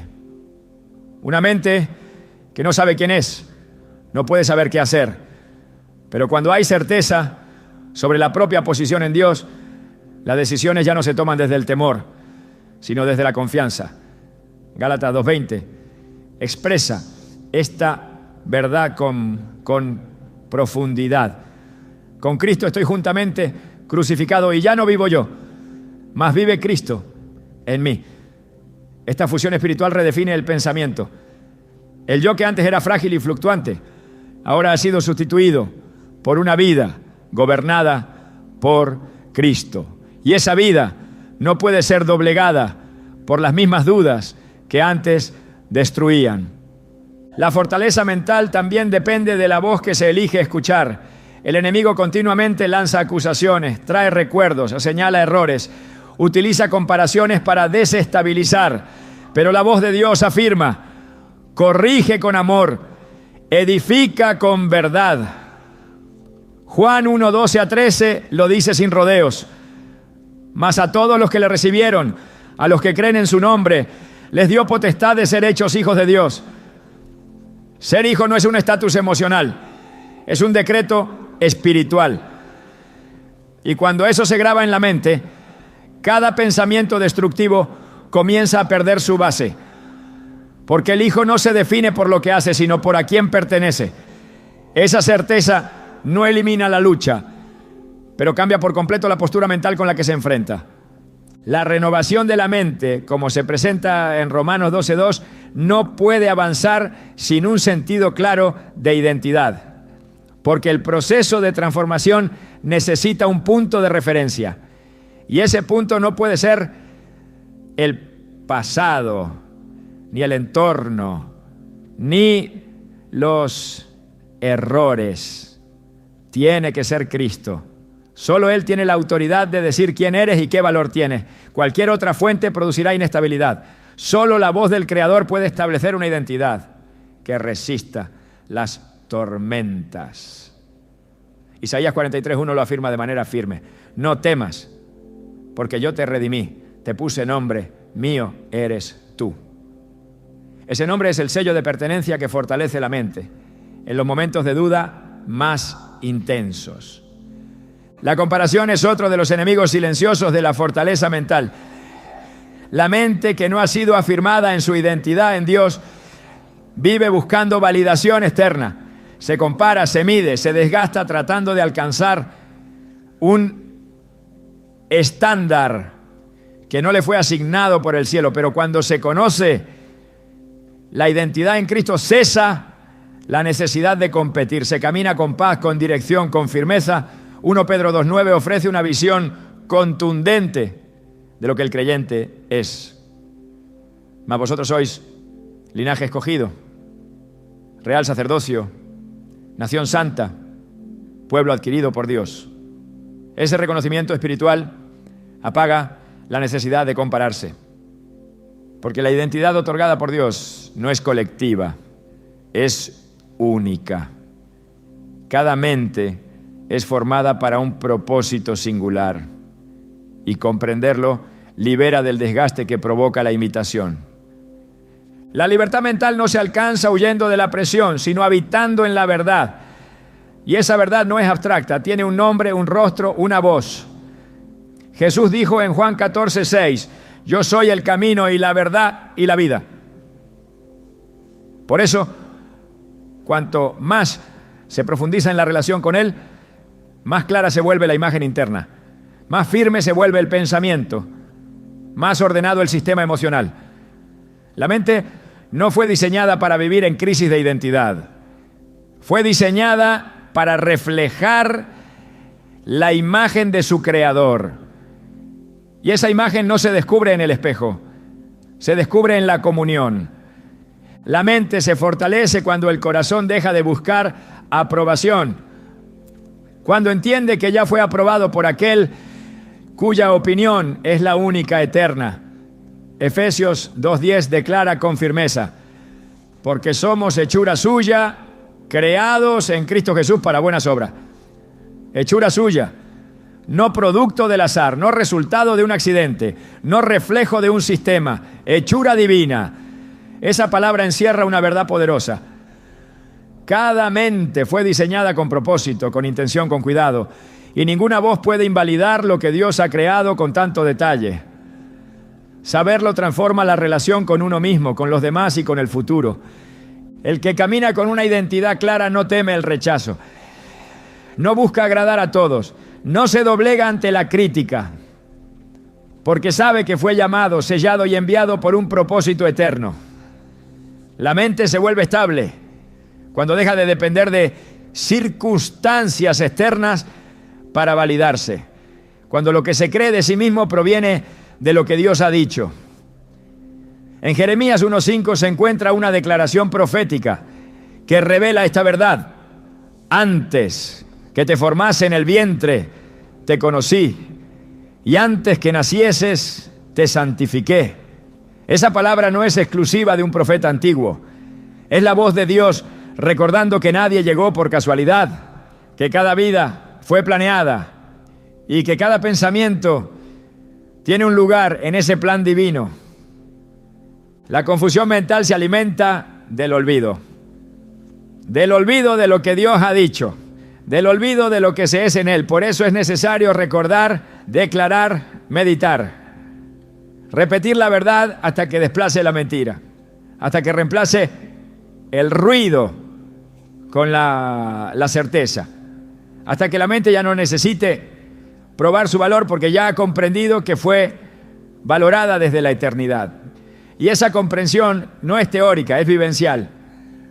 Una mente que no sabe quién es, no puede saber qué hacer. Pero cuando hay certeza sobre la propia posición en Dios, las decisiones ya no se toman desde el temor, sino desde la confianza. Gálatas 2:20 expresa esta verdad con profundidad. Con Cristo estoy juntamente crucificado y ya no vivo yo, mas vive Cristo en mí. Esta fusión espiritual redefine el pensamiento. El yo que antes era frágil y fluctuante, ahora ha sido sustituido por una vida gobernada por Cristo. Y esa vida no puede ser doblegada por las mismas dudas que antes destruían. La fortaleza mental también depende de la voz que se elige escuchar. El enemigo continuamente lanza acusaciones, trae recuerdos, señala errores, utiliza comparaciones para desestabilizar. Pero la voz de Dios afirma, corrige con amor, edifica con verdad. Juan 1, 12 a 13 lo dice sin rodeos. Mas a todos los que le recibieron, a los que creen en su nombre, les dio potestad de ser hechos hijos de Dios. Ser hijo no es un estatus emocional, es un decreto espiritual. Y cuando eso se graba en la mente, cada pensamiento destructivo comienza a perder su base. Porque el hijo no se define por lo que hace, sino por a quién pertenece. Esa certeza no elimina la lucha, pero cambia por completo la postura mental con la que se enfrenta. La renovación de la mente, como se presenta en Romanos 12:2, no puede avanzar sin un sentido claro de identidad, porque el proceso de transformación necesita un punto de referencia, y ese punto no puede ser el pasado, ni el entorno, ni los errores. Tiene que ser Cristo. Solo Él tiene la autoridad de decir quién eres y qué valor tienes. Cualquier otra fuente producirá inestabilidad. Solo la voz del Creador puede establecer una identidad que resista las tormentas. Isaías 43:1 lo afirma de manera firme. No temas, porque yo te redimí, te puse nombre, mío eres tú. Ese nombre es el sello de pertenencia que fortalece la mente en los momentos de duda más intensos. La comparación es otro de los enemigos silenciosos de la fortaleza mental. La mente que no ha sido afirmada en su identidad en Dios vive buscando validación externa. Se compara, se mide, se desgasta tratando de alcanzar un estándar que no le fue asignado por el cielo. Pero cuando se conoce la identidad en Cristo, cesa la necesidad de competir. Se camina con paz, con dirección, con firmeza. 1 Pedro 2:9 ofrece una visión contundente de lo que el creyente es. Mas vosotros sois linaje escogido, real sacerdocio, nación santa, pueblo adquirido por Dios. Ese reconocimiento espiritual apaga la necesidad de compararse, porque la identidad otorgada por Dios no es colectiva, es única. Cada mente es formada para un propósito singular, y comprenderlo libera del desgaste que provoca la imitación. La libertad mental no se alcanza huyendo de la presión, sino habitando en la verdad. Y esa verdad no es abstracta, tiene un nombre, un rostro, una voz. Jesús dijo en Juan 14:6, yo soy el camino y la verdad y la vida. Por eso, cuanto más se profundiza en la relación con Él, más clara se vuelve la imagen interna, más firme se vuelve el pensamiento, más ordenado el sistema emocional. La mente no fue diseñada para vivir en crisis de identidad. Fue diseñada para reflejar la imagen de su Creador. Y esa imagen no se descubre en el espejo, se descubre en la comunión. La mente se fortalece cuando el corazón deja de buscar aprobación, cuando entiende que ya fue aprobado por aquel cuya opinión es la única eterna. Efesios 2:10 declara con firmeza, porque somos hechura suya, creados en Cristo Jesús para buenas obras. Hechura suya, no producto del azar, no resultado de un accidente, no reflejo de un sistema, hechura divina. Esa palabra encierra una verdad poderosa. Cada mente fue diseñada con propósito, con intención, con cuidado, y ninguna voz puede invalidar lo que Dios ha creado con tanto detalle. Saberlo transforma la relación con uno mismo, con los demás y con el futuro. El que camina con una identidad clara no teme el rechazo, no busca agradar a todos, no se doblega ante la crítica, porque sabe que fue llamado, sellado y enviado por un propósito eterno. La mente se vuelve estable Cuando deja de depender de circunstancias externas para validarse. Cuando lo que se cree de sí mismo proviene de lo que Dios ha dicho. En Jeremías 1:5 se encuentra una declaración profética que revela esta verdad. Antes que te formase en el vientre, te conocí, y antes que nacieses, te santifiqué. Esa palabra no es exclusiva de un profeta antiguo. Es la voz de Dios recordando que nadie llegó por casualidad, que cada vida fue planeada y que cada pensamiento tiene un lugar en ese plan divino. La confusión mental se alimenta del olvido de lo que Dios ha dicho, del olvido de lo que se es en Él. Por eso es necesario recordar, declarar, meditar, repetir la verdad hasta que desplace la mentira, hasta que reemplace el ruido con la certeza, hasta que la mente ya no necesite probar su valor porque ya ha comprendido que fue valorada desde la eternidad. Y esa comprensión no es teórica, es vivencial.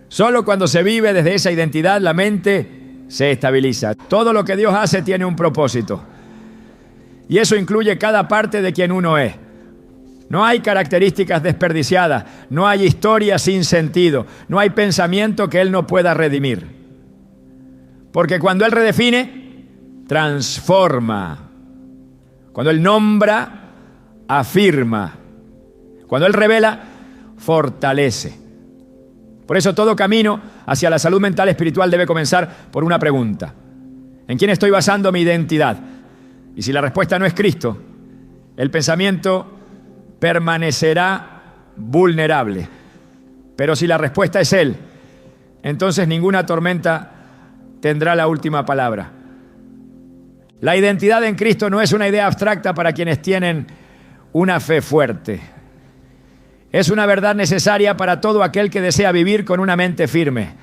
Solo cuando se vive desde esa identidad, la mente se estabiliza. Todo lo que Dios hace tiene un propósito. Y eso incluye cada parte de quien uno es. No hay características desperdiciadas, no hay historia sin sentido, no hay pensamiento que Él no pueda redimir. Porque cuando Él redefine, transforma. Cuando Él nombra, afirma. Cuando Él revela, fortalece. Por eso todo camino hacia la salud mental espiritual debe comenzar por una pregunta. ¿En quién estoy basando mi identidad? Y si la respuesta no es Cristo, el pensamiento permanecerá vulnerable. Pero si la respuesta es Él, entonces ninguna tormenta tendrá la última palabra. La identidad en Cristo no es una idea abstracta para quienes tienen una fe fuerte. Es una verdad necesaria para todo aquel que desea vivir con una mente firme.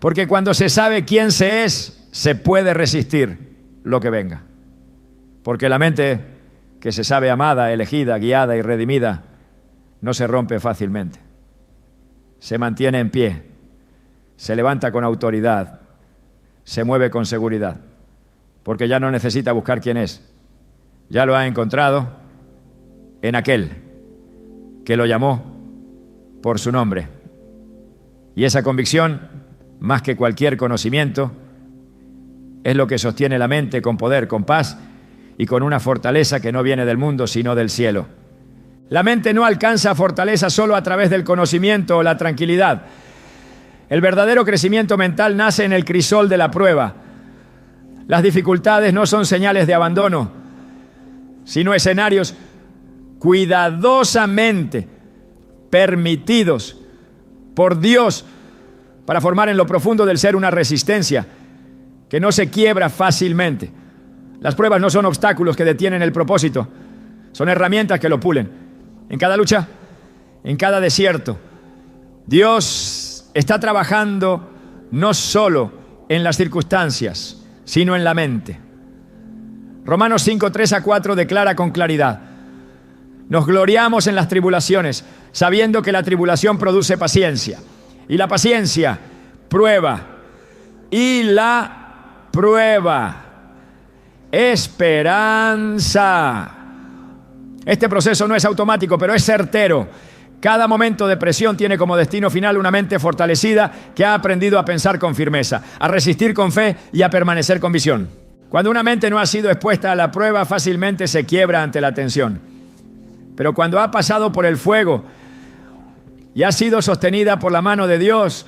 Porque cuando se sabe quién se es, se puede resistir lo que venga. Porque la mente que se sabe amada, elegida, guiada y redimida, no se rompe fácilmente. Se mantiene en pie, se levanta con autoridad, se mueve con seguridad. Porque ya no necesita buscar quién es. Ya lo ha encontrado en aquel que lo llamó por su nombre. Y esa convicción, más que cualquier conocimiento, es lo que sostiene la mente con poder, con paz y con una fortaleza que no viene del mundo, sino del cielo. La mente no alcanza fortaleza solo a través del conocimiento o la tranquilidad. El verdadero crecimiento mental nace en el crisol de la prueba. Las dificultades no son señales de abandono, sino escenarios cuidadosamente permitidos por Dios para formar en lo profundo del ser una resistencia que no se quiebra fácilmente. Las pruebas no son obstáculos que detienen el propósito, son herramientas que lo pulen. En cada lucha, en cada desierto, Dios está trabajando no solo en las circunstancias, sino en la mente. Romanos 5, 3-4 declara con claridad: nos gloriamos en las tribulaciones, sabiendo que la tribulación produce paciencia. Y la paciencia, prueba. Y la prueba, esperanza. Este proceso no es automático, pero es certero. Cada momento de presión tiene como destino final una mente fortalecida que ha aprendido a pensar con firmeza, a resistir con fe y a permanecer con visión. Cuando una mente no ha sido expuesta a la prueba, fácilmente se quiebra ante la tensión. Pero cuando ha pasado por el fuego y ha sido sostenida por la mano de Dios,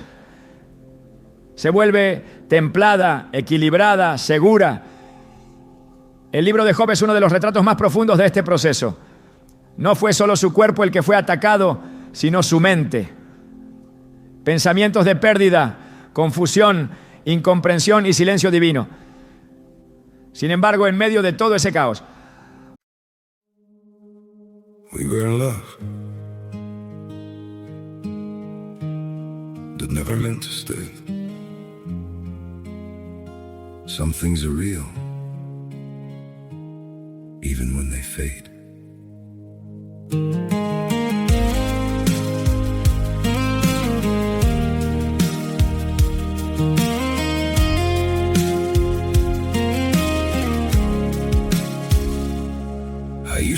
se vuelve templada, equilibrada, segura. El libro de Job es uno de los retratos más profundos de este proceso. No fue solo su cuerpo el que fue atacado, sino su mente. Pensamientos de pérdida, confusión, incomprensión y silencio divino. Sin embargo, en medio de todo ese caos, we were in love that never meant to stay. Some things are real, even when they fade.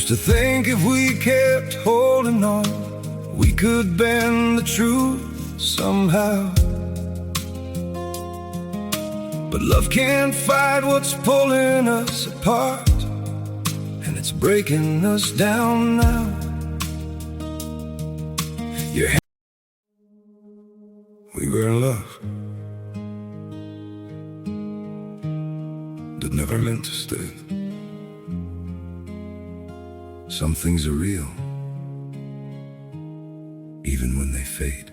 used to think if we kept holding on, we could bend the truth somehow. But love can't fight what's pulling us apart, and it's breaking us down now. We were in love that never meant to stay. Some things are real, even when they fade.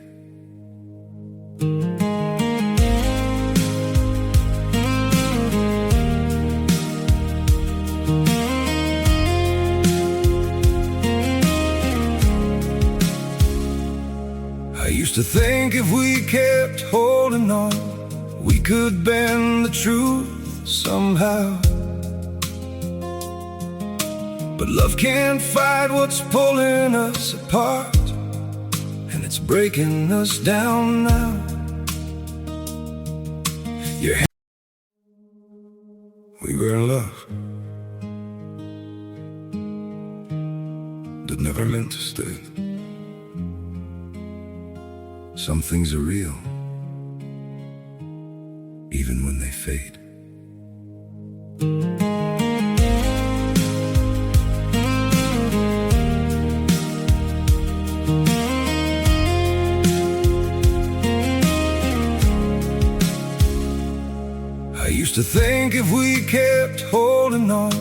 I used to think if we kept holding on, we could bend the truth somehow. But love can't fight what's pulling us apart, and it's breaking us down now. We were in love that never meant to stay. Some things are real, even when they fade. I used to think if we kept holding on,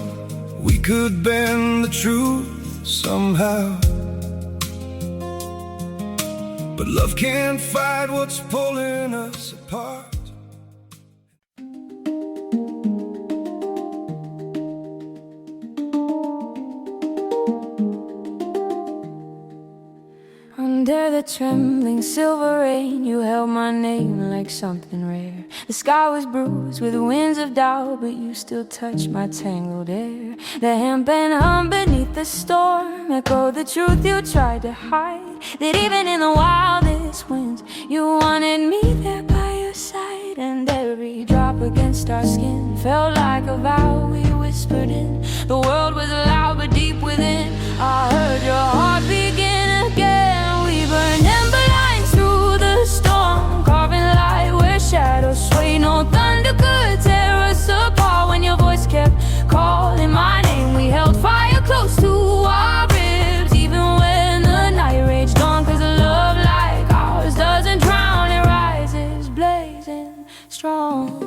we could bend the truth somehow. But love can't fight what's pulling us apart. Under the trembling silver rain, you held my name like something rare. The sky was bruised with winds of doubt, but you still touched my tangled hair. The handpan hum beneath the storm echoed the truth you tried to hide, that even in the wildest winds you wanted me there by your side. And every drop against our skin felt like a vow we whispered in. The world was loud but deep within, I heard your heart begin again. We burned ember lines through the storm, carving light where shadows sway. No thunder could tear us apart when your voice kept calling my name. We held fire close to our ribs, even when the night raged on. Cause a love like ours doesn't drown, it rises blazing strong.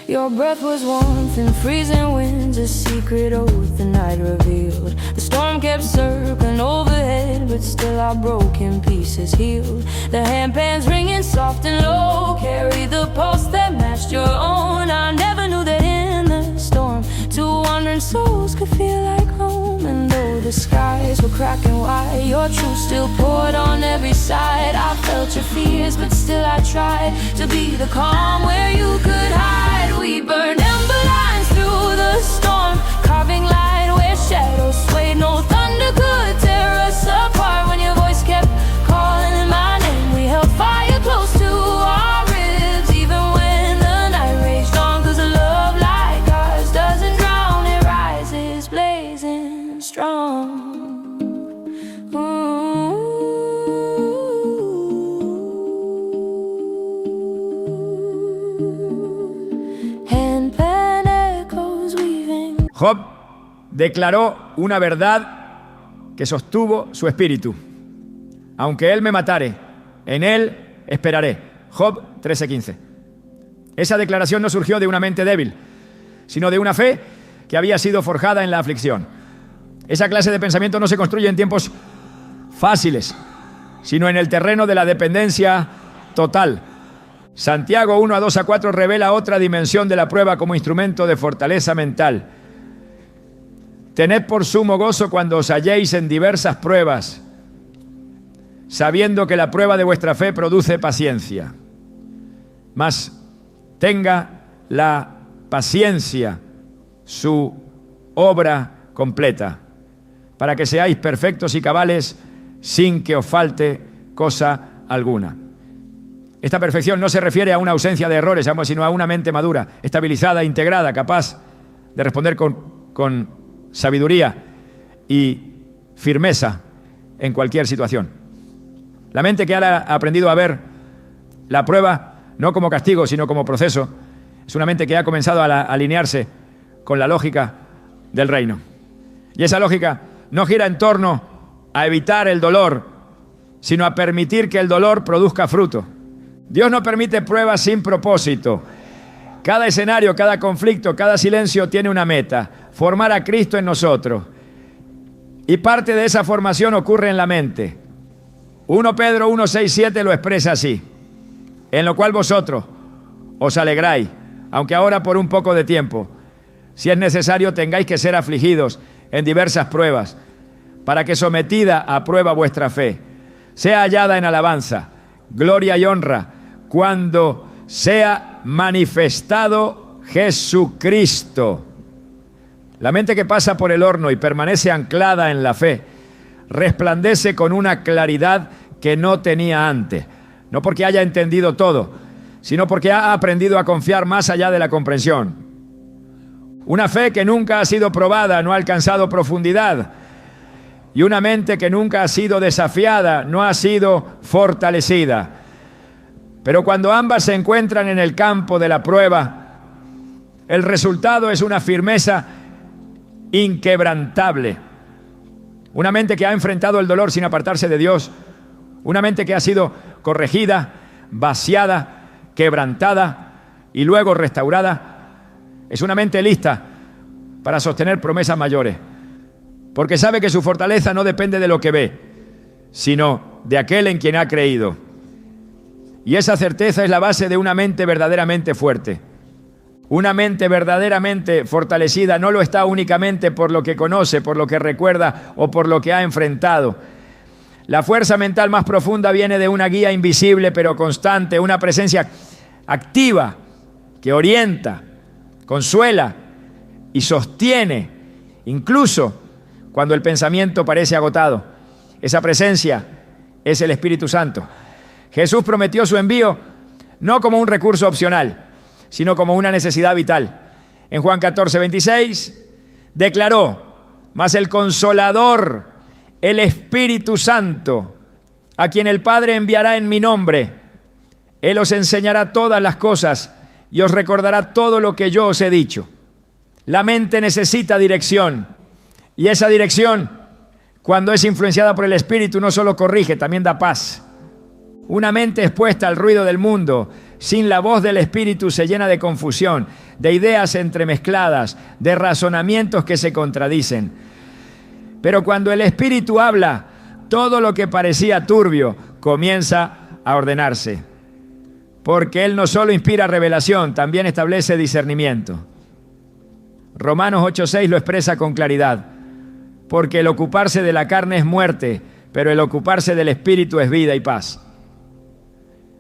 Your breath was warmth in freezing winds, a secret oath the night revealed. The storm kept circling overhead, but still our broken pieces healed. The handpans ringing soft and low carried the pulse that matched your own. I never knew that in the storm two wandering souls could feel like home. And though the skies were cracking wide, your truth still poured on every side. I felt your fears, but still I tried to be the calm where you could hide. We burned ember lines through the storm, carving light where shadows swayed. No thunder could tear us apart when your voice kept calling my name. We held fire close to our ribs, even when the night raged on. Cause a love like ours doesn't drown, it rises blazing strong. Job declaró una verdad que sostuvo su espíritu. Aunque él me matare, en él esperaré. Job 13:15. Esa declaración no surgió de una mente débil, sino de una fe que había sido forjada en la aflicción. Esa clase de pensamiento no se construye en tiempos fáciles, sino en el terreno de la dependencia total. Santiago 1:2-4 revela otra dimensión de la prueba como instrumento de fortaleza mental. Tened por sumo gozo cuando os halléis en diversas pruebas, sabiendo que la prueba de vuestra fe produce paciencia. Mas tenga la paciencia su obra completa, para que seáis perfectos y cabales sin que os falte cosa alguna. Esta perfección no se refiere a una ausencia de errores, sino a una mente madura, estabilizada, integrada, capaz de responder con sabiduría y firmeza en cualquier situación. La mente que ha aprendido a ver la prueba no como castigo, sino como proceso, es una mente que ha comenzado a alinearse con la lógica del reino. Y esa lógica no gira en torno a evitar el dolor, sino a permitir que el dolor produzca fruto. Dios no permite pruebas sin propósito. Cada escenario, cada conflicto, cada silencio tiene una meta: formar a Cristo en nosotros. Y parte de esa formación ocurre en la mente. 1 Pedro 1, 6, 7 lo expresa así: en lo cual vosotros os alegráis, aunque ahora por un poco de tiempo, si es necesario, tengáis que ser afligidos en diversas pruebas, para que sometida a prueba vuestra fe sea hallada en alabanza, gloria y honra, cuando sea manifestado Jesucristo. La mente que pasa por el horno y permanece anclada en la fe resplandece con una claridad que no tenía antes, no porque haya entendido todo, sino porque ha aprendido a confiar más allá de la comprensión. Una fe que nunca ha sido probada no ha alcanzado profundidad, y una mente que nunca ha sido desafiada no ha sido fortalecida. Pero cuando ambas se encuentran en el campo de la prueba, el resultado es una firmeza inquebrantable. Una mente que ha enfrentado el dolor sin apartarse de Dios, una mente que ha sido corregida, vaciada, quebrantada y luego restaurada, es una mente lista para sostener promesas mayores, porque sabe que su fortaleza no depende de lo que ve, sino de aquel en quien ha creído. Y esa certeza es la base de una mente verdaderamente fuerte. Una mente verdaderamente fortalecida no lo está únicamente por lo que conoce, por lo que recuerda o por lo que ha enfrentado. La fuerza mental más profunda viene de una guía invisible pero constante, una presencia activa que orienta, consuela y sostiene, incluso cuando el pensamiento parece agotado. Esa presencia es el Espíritu Santo. Jesús prometió su envío no como un recurso opcional, sino como una necesidad vital. En Juan 14, 26, declaró: mas el Consolador, el Espíritu Santo, a quien el Padre enviará en mi nombre, Él os enseñará todas las cosas y os recordará todo lo que yo os he dicho. La mente necesita dirección, y esa dirección, cuando es influenciada por el Espíritu, no solo corrige, también da paz. Una mente expuesta al ruido del mundo, sin la voz del Espíritu, se llena de confusión, de ideas entremezcladas, de razonamientos que se contradicen. Pero cuando el Espíritu habla, todo lo que parecía turbio comienza a ordenarse. Porque Él no solo inspira revelación, también establece discernimiento. Romanos 8:6 lo expresa con claridad. Porque el ocuparse de la carne es muerte, pero el ocuparse del Espíritu es vida y paz.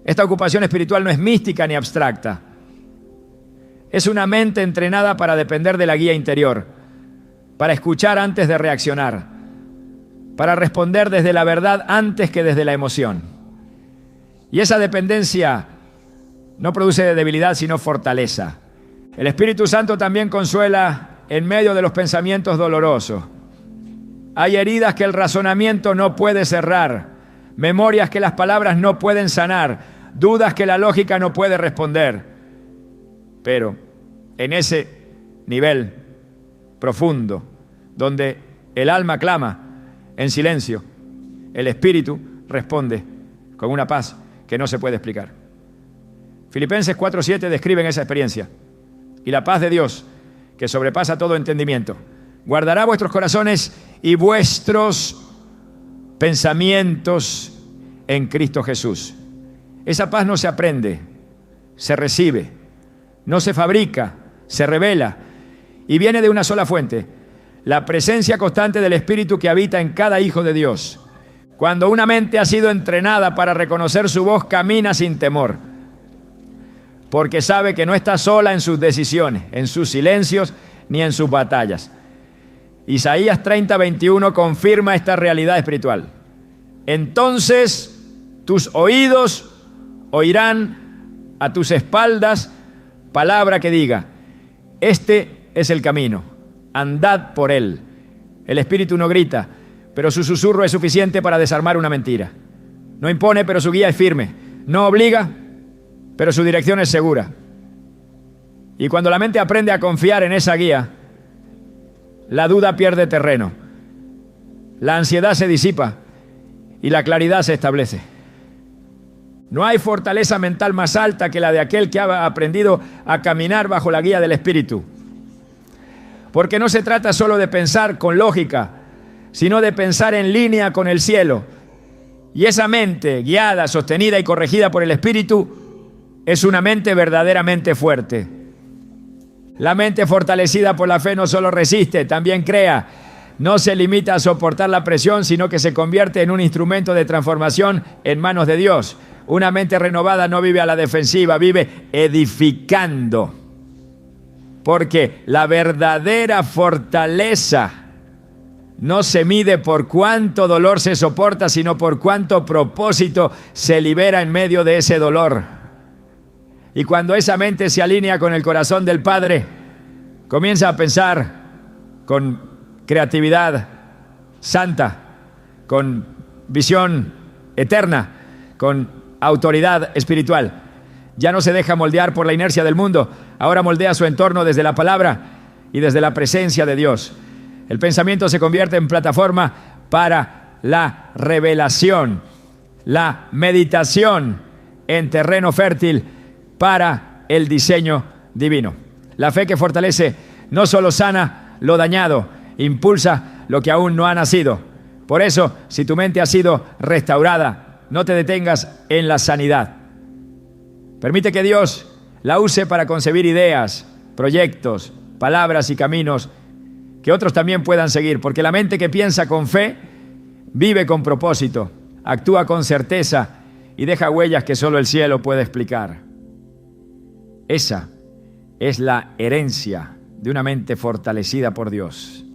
Esta ocupación espiritual no es mística ni abstracta. Es una mente entrenada para depender de la guía interior, para escuchar antes de reaccionar, para responder desde la verdad antes que desde la emoción. Y esa dependencia no produce debilidad, sino fortaleza. El Espíritu Santo también consuela en medio de los pensamientos dolorosos. Hay heridas que el razonamiento no puede cerrar, memorias que las palabras no pueden sanar, dudas que la lógica no puede responder. Pero en ese nivel profundo, donde el alma clama en silencio, el Espíritu responde con una paz que no se puede explicar. Filipenses 4:7 describen esa experiencia. Y la paz de Dios, que sobrepasa todo entendimiento, guardará vuestros corazones y vuestros pensamientos en Cristo Jesús. Esa paz no se aprende, se recibe, no se fabrica, se revela y viene de una sola fuente: la presencia constante del Espíritu que habita en cada hijo de Dios. Cuando una mente ha sido entrenada para reconocer su voz, camina sin temor, porque sabe que no está sola en sus decisiones, en sus silencios, ni en sus batallas. Isaías 30:21 confirma esta realidad espiritual. Entonces tus oídos Oirán a tus espaldas palabra que diga: este es el camino, andad por él. El Espíritu no grita, pero su susurro es suficiente para desarmar una mentira. No impone, pero su guía es firme. No obliga, pero su dirección es segura. Y cuando la mente aprende a confiar en esa guía, la duda pierde terreno, la ansiedad se disipa y la claridad se establece. No hay fortaleza mental más alta que la de aquel que ha aprendido a caminar bajo la guía del Espíritu. Porque no se trata solo de pensar con lógica, sino de pensar en línea con el cielo. Y esa mente, guiada, sostenida y corregida por el Espíritu, es una mente verdaderamente fuerte. La mente fortalecida por la fe no solo resiste, también crea. No se limita a soportar la presión, sino que se convierte en un instrumento de transformación en manos de Dios. Una mente renovada no vive a la defensiva, vive edificando. Porque la verdadera fortaleza no se mide por cuánto dolor se soporta, sino por cuánto propósito se libera en medio de ese dolor. Y cuando esa mente se alinea con el corazón del Padre, comienza a pensar con creatividad santa, con visión eterna, con autoridad espiritual. Ya no se deja moldear por la inercia del mundo, ahora moldea su entorno desde la palabra y desde la presencia de Dios. El pensamiento se convierte en plataforma para la revelación, la meditación en terreno fértil para el diseño divino. La fe que fortalece no solo sana lo dañado, impulsa lo que aún no ha nacido. Por eso, si tu mente ha sido restaurada, no te detengas en la sanidad. Permite que Dios la use para concebir ideas, proyectos, palabras y caminos que otros también puedan seguir, porque la mente que piensa con fe vive con propósito, actúa con certeza y deja huellas que solo el cielo puede explicar. Esa es la herencia de una mente fortalecida por Dios.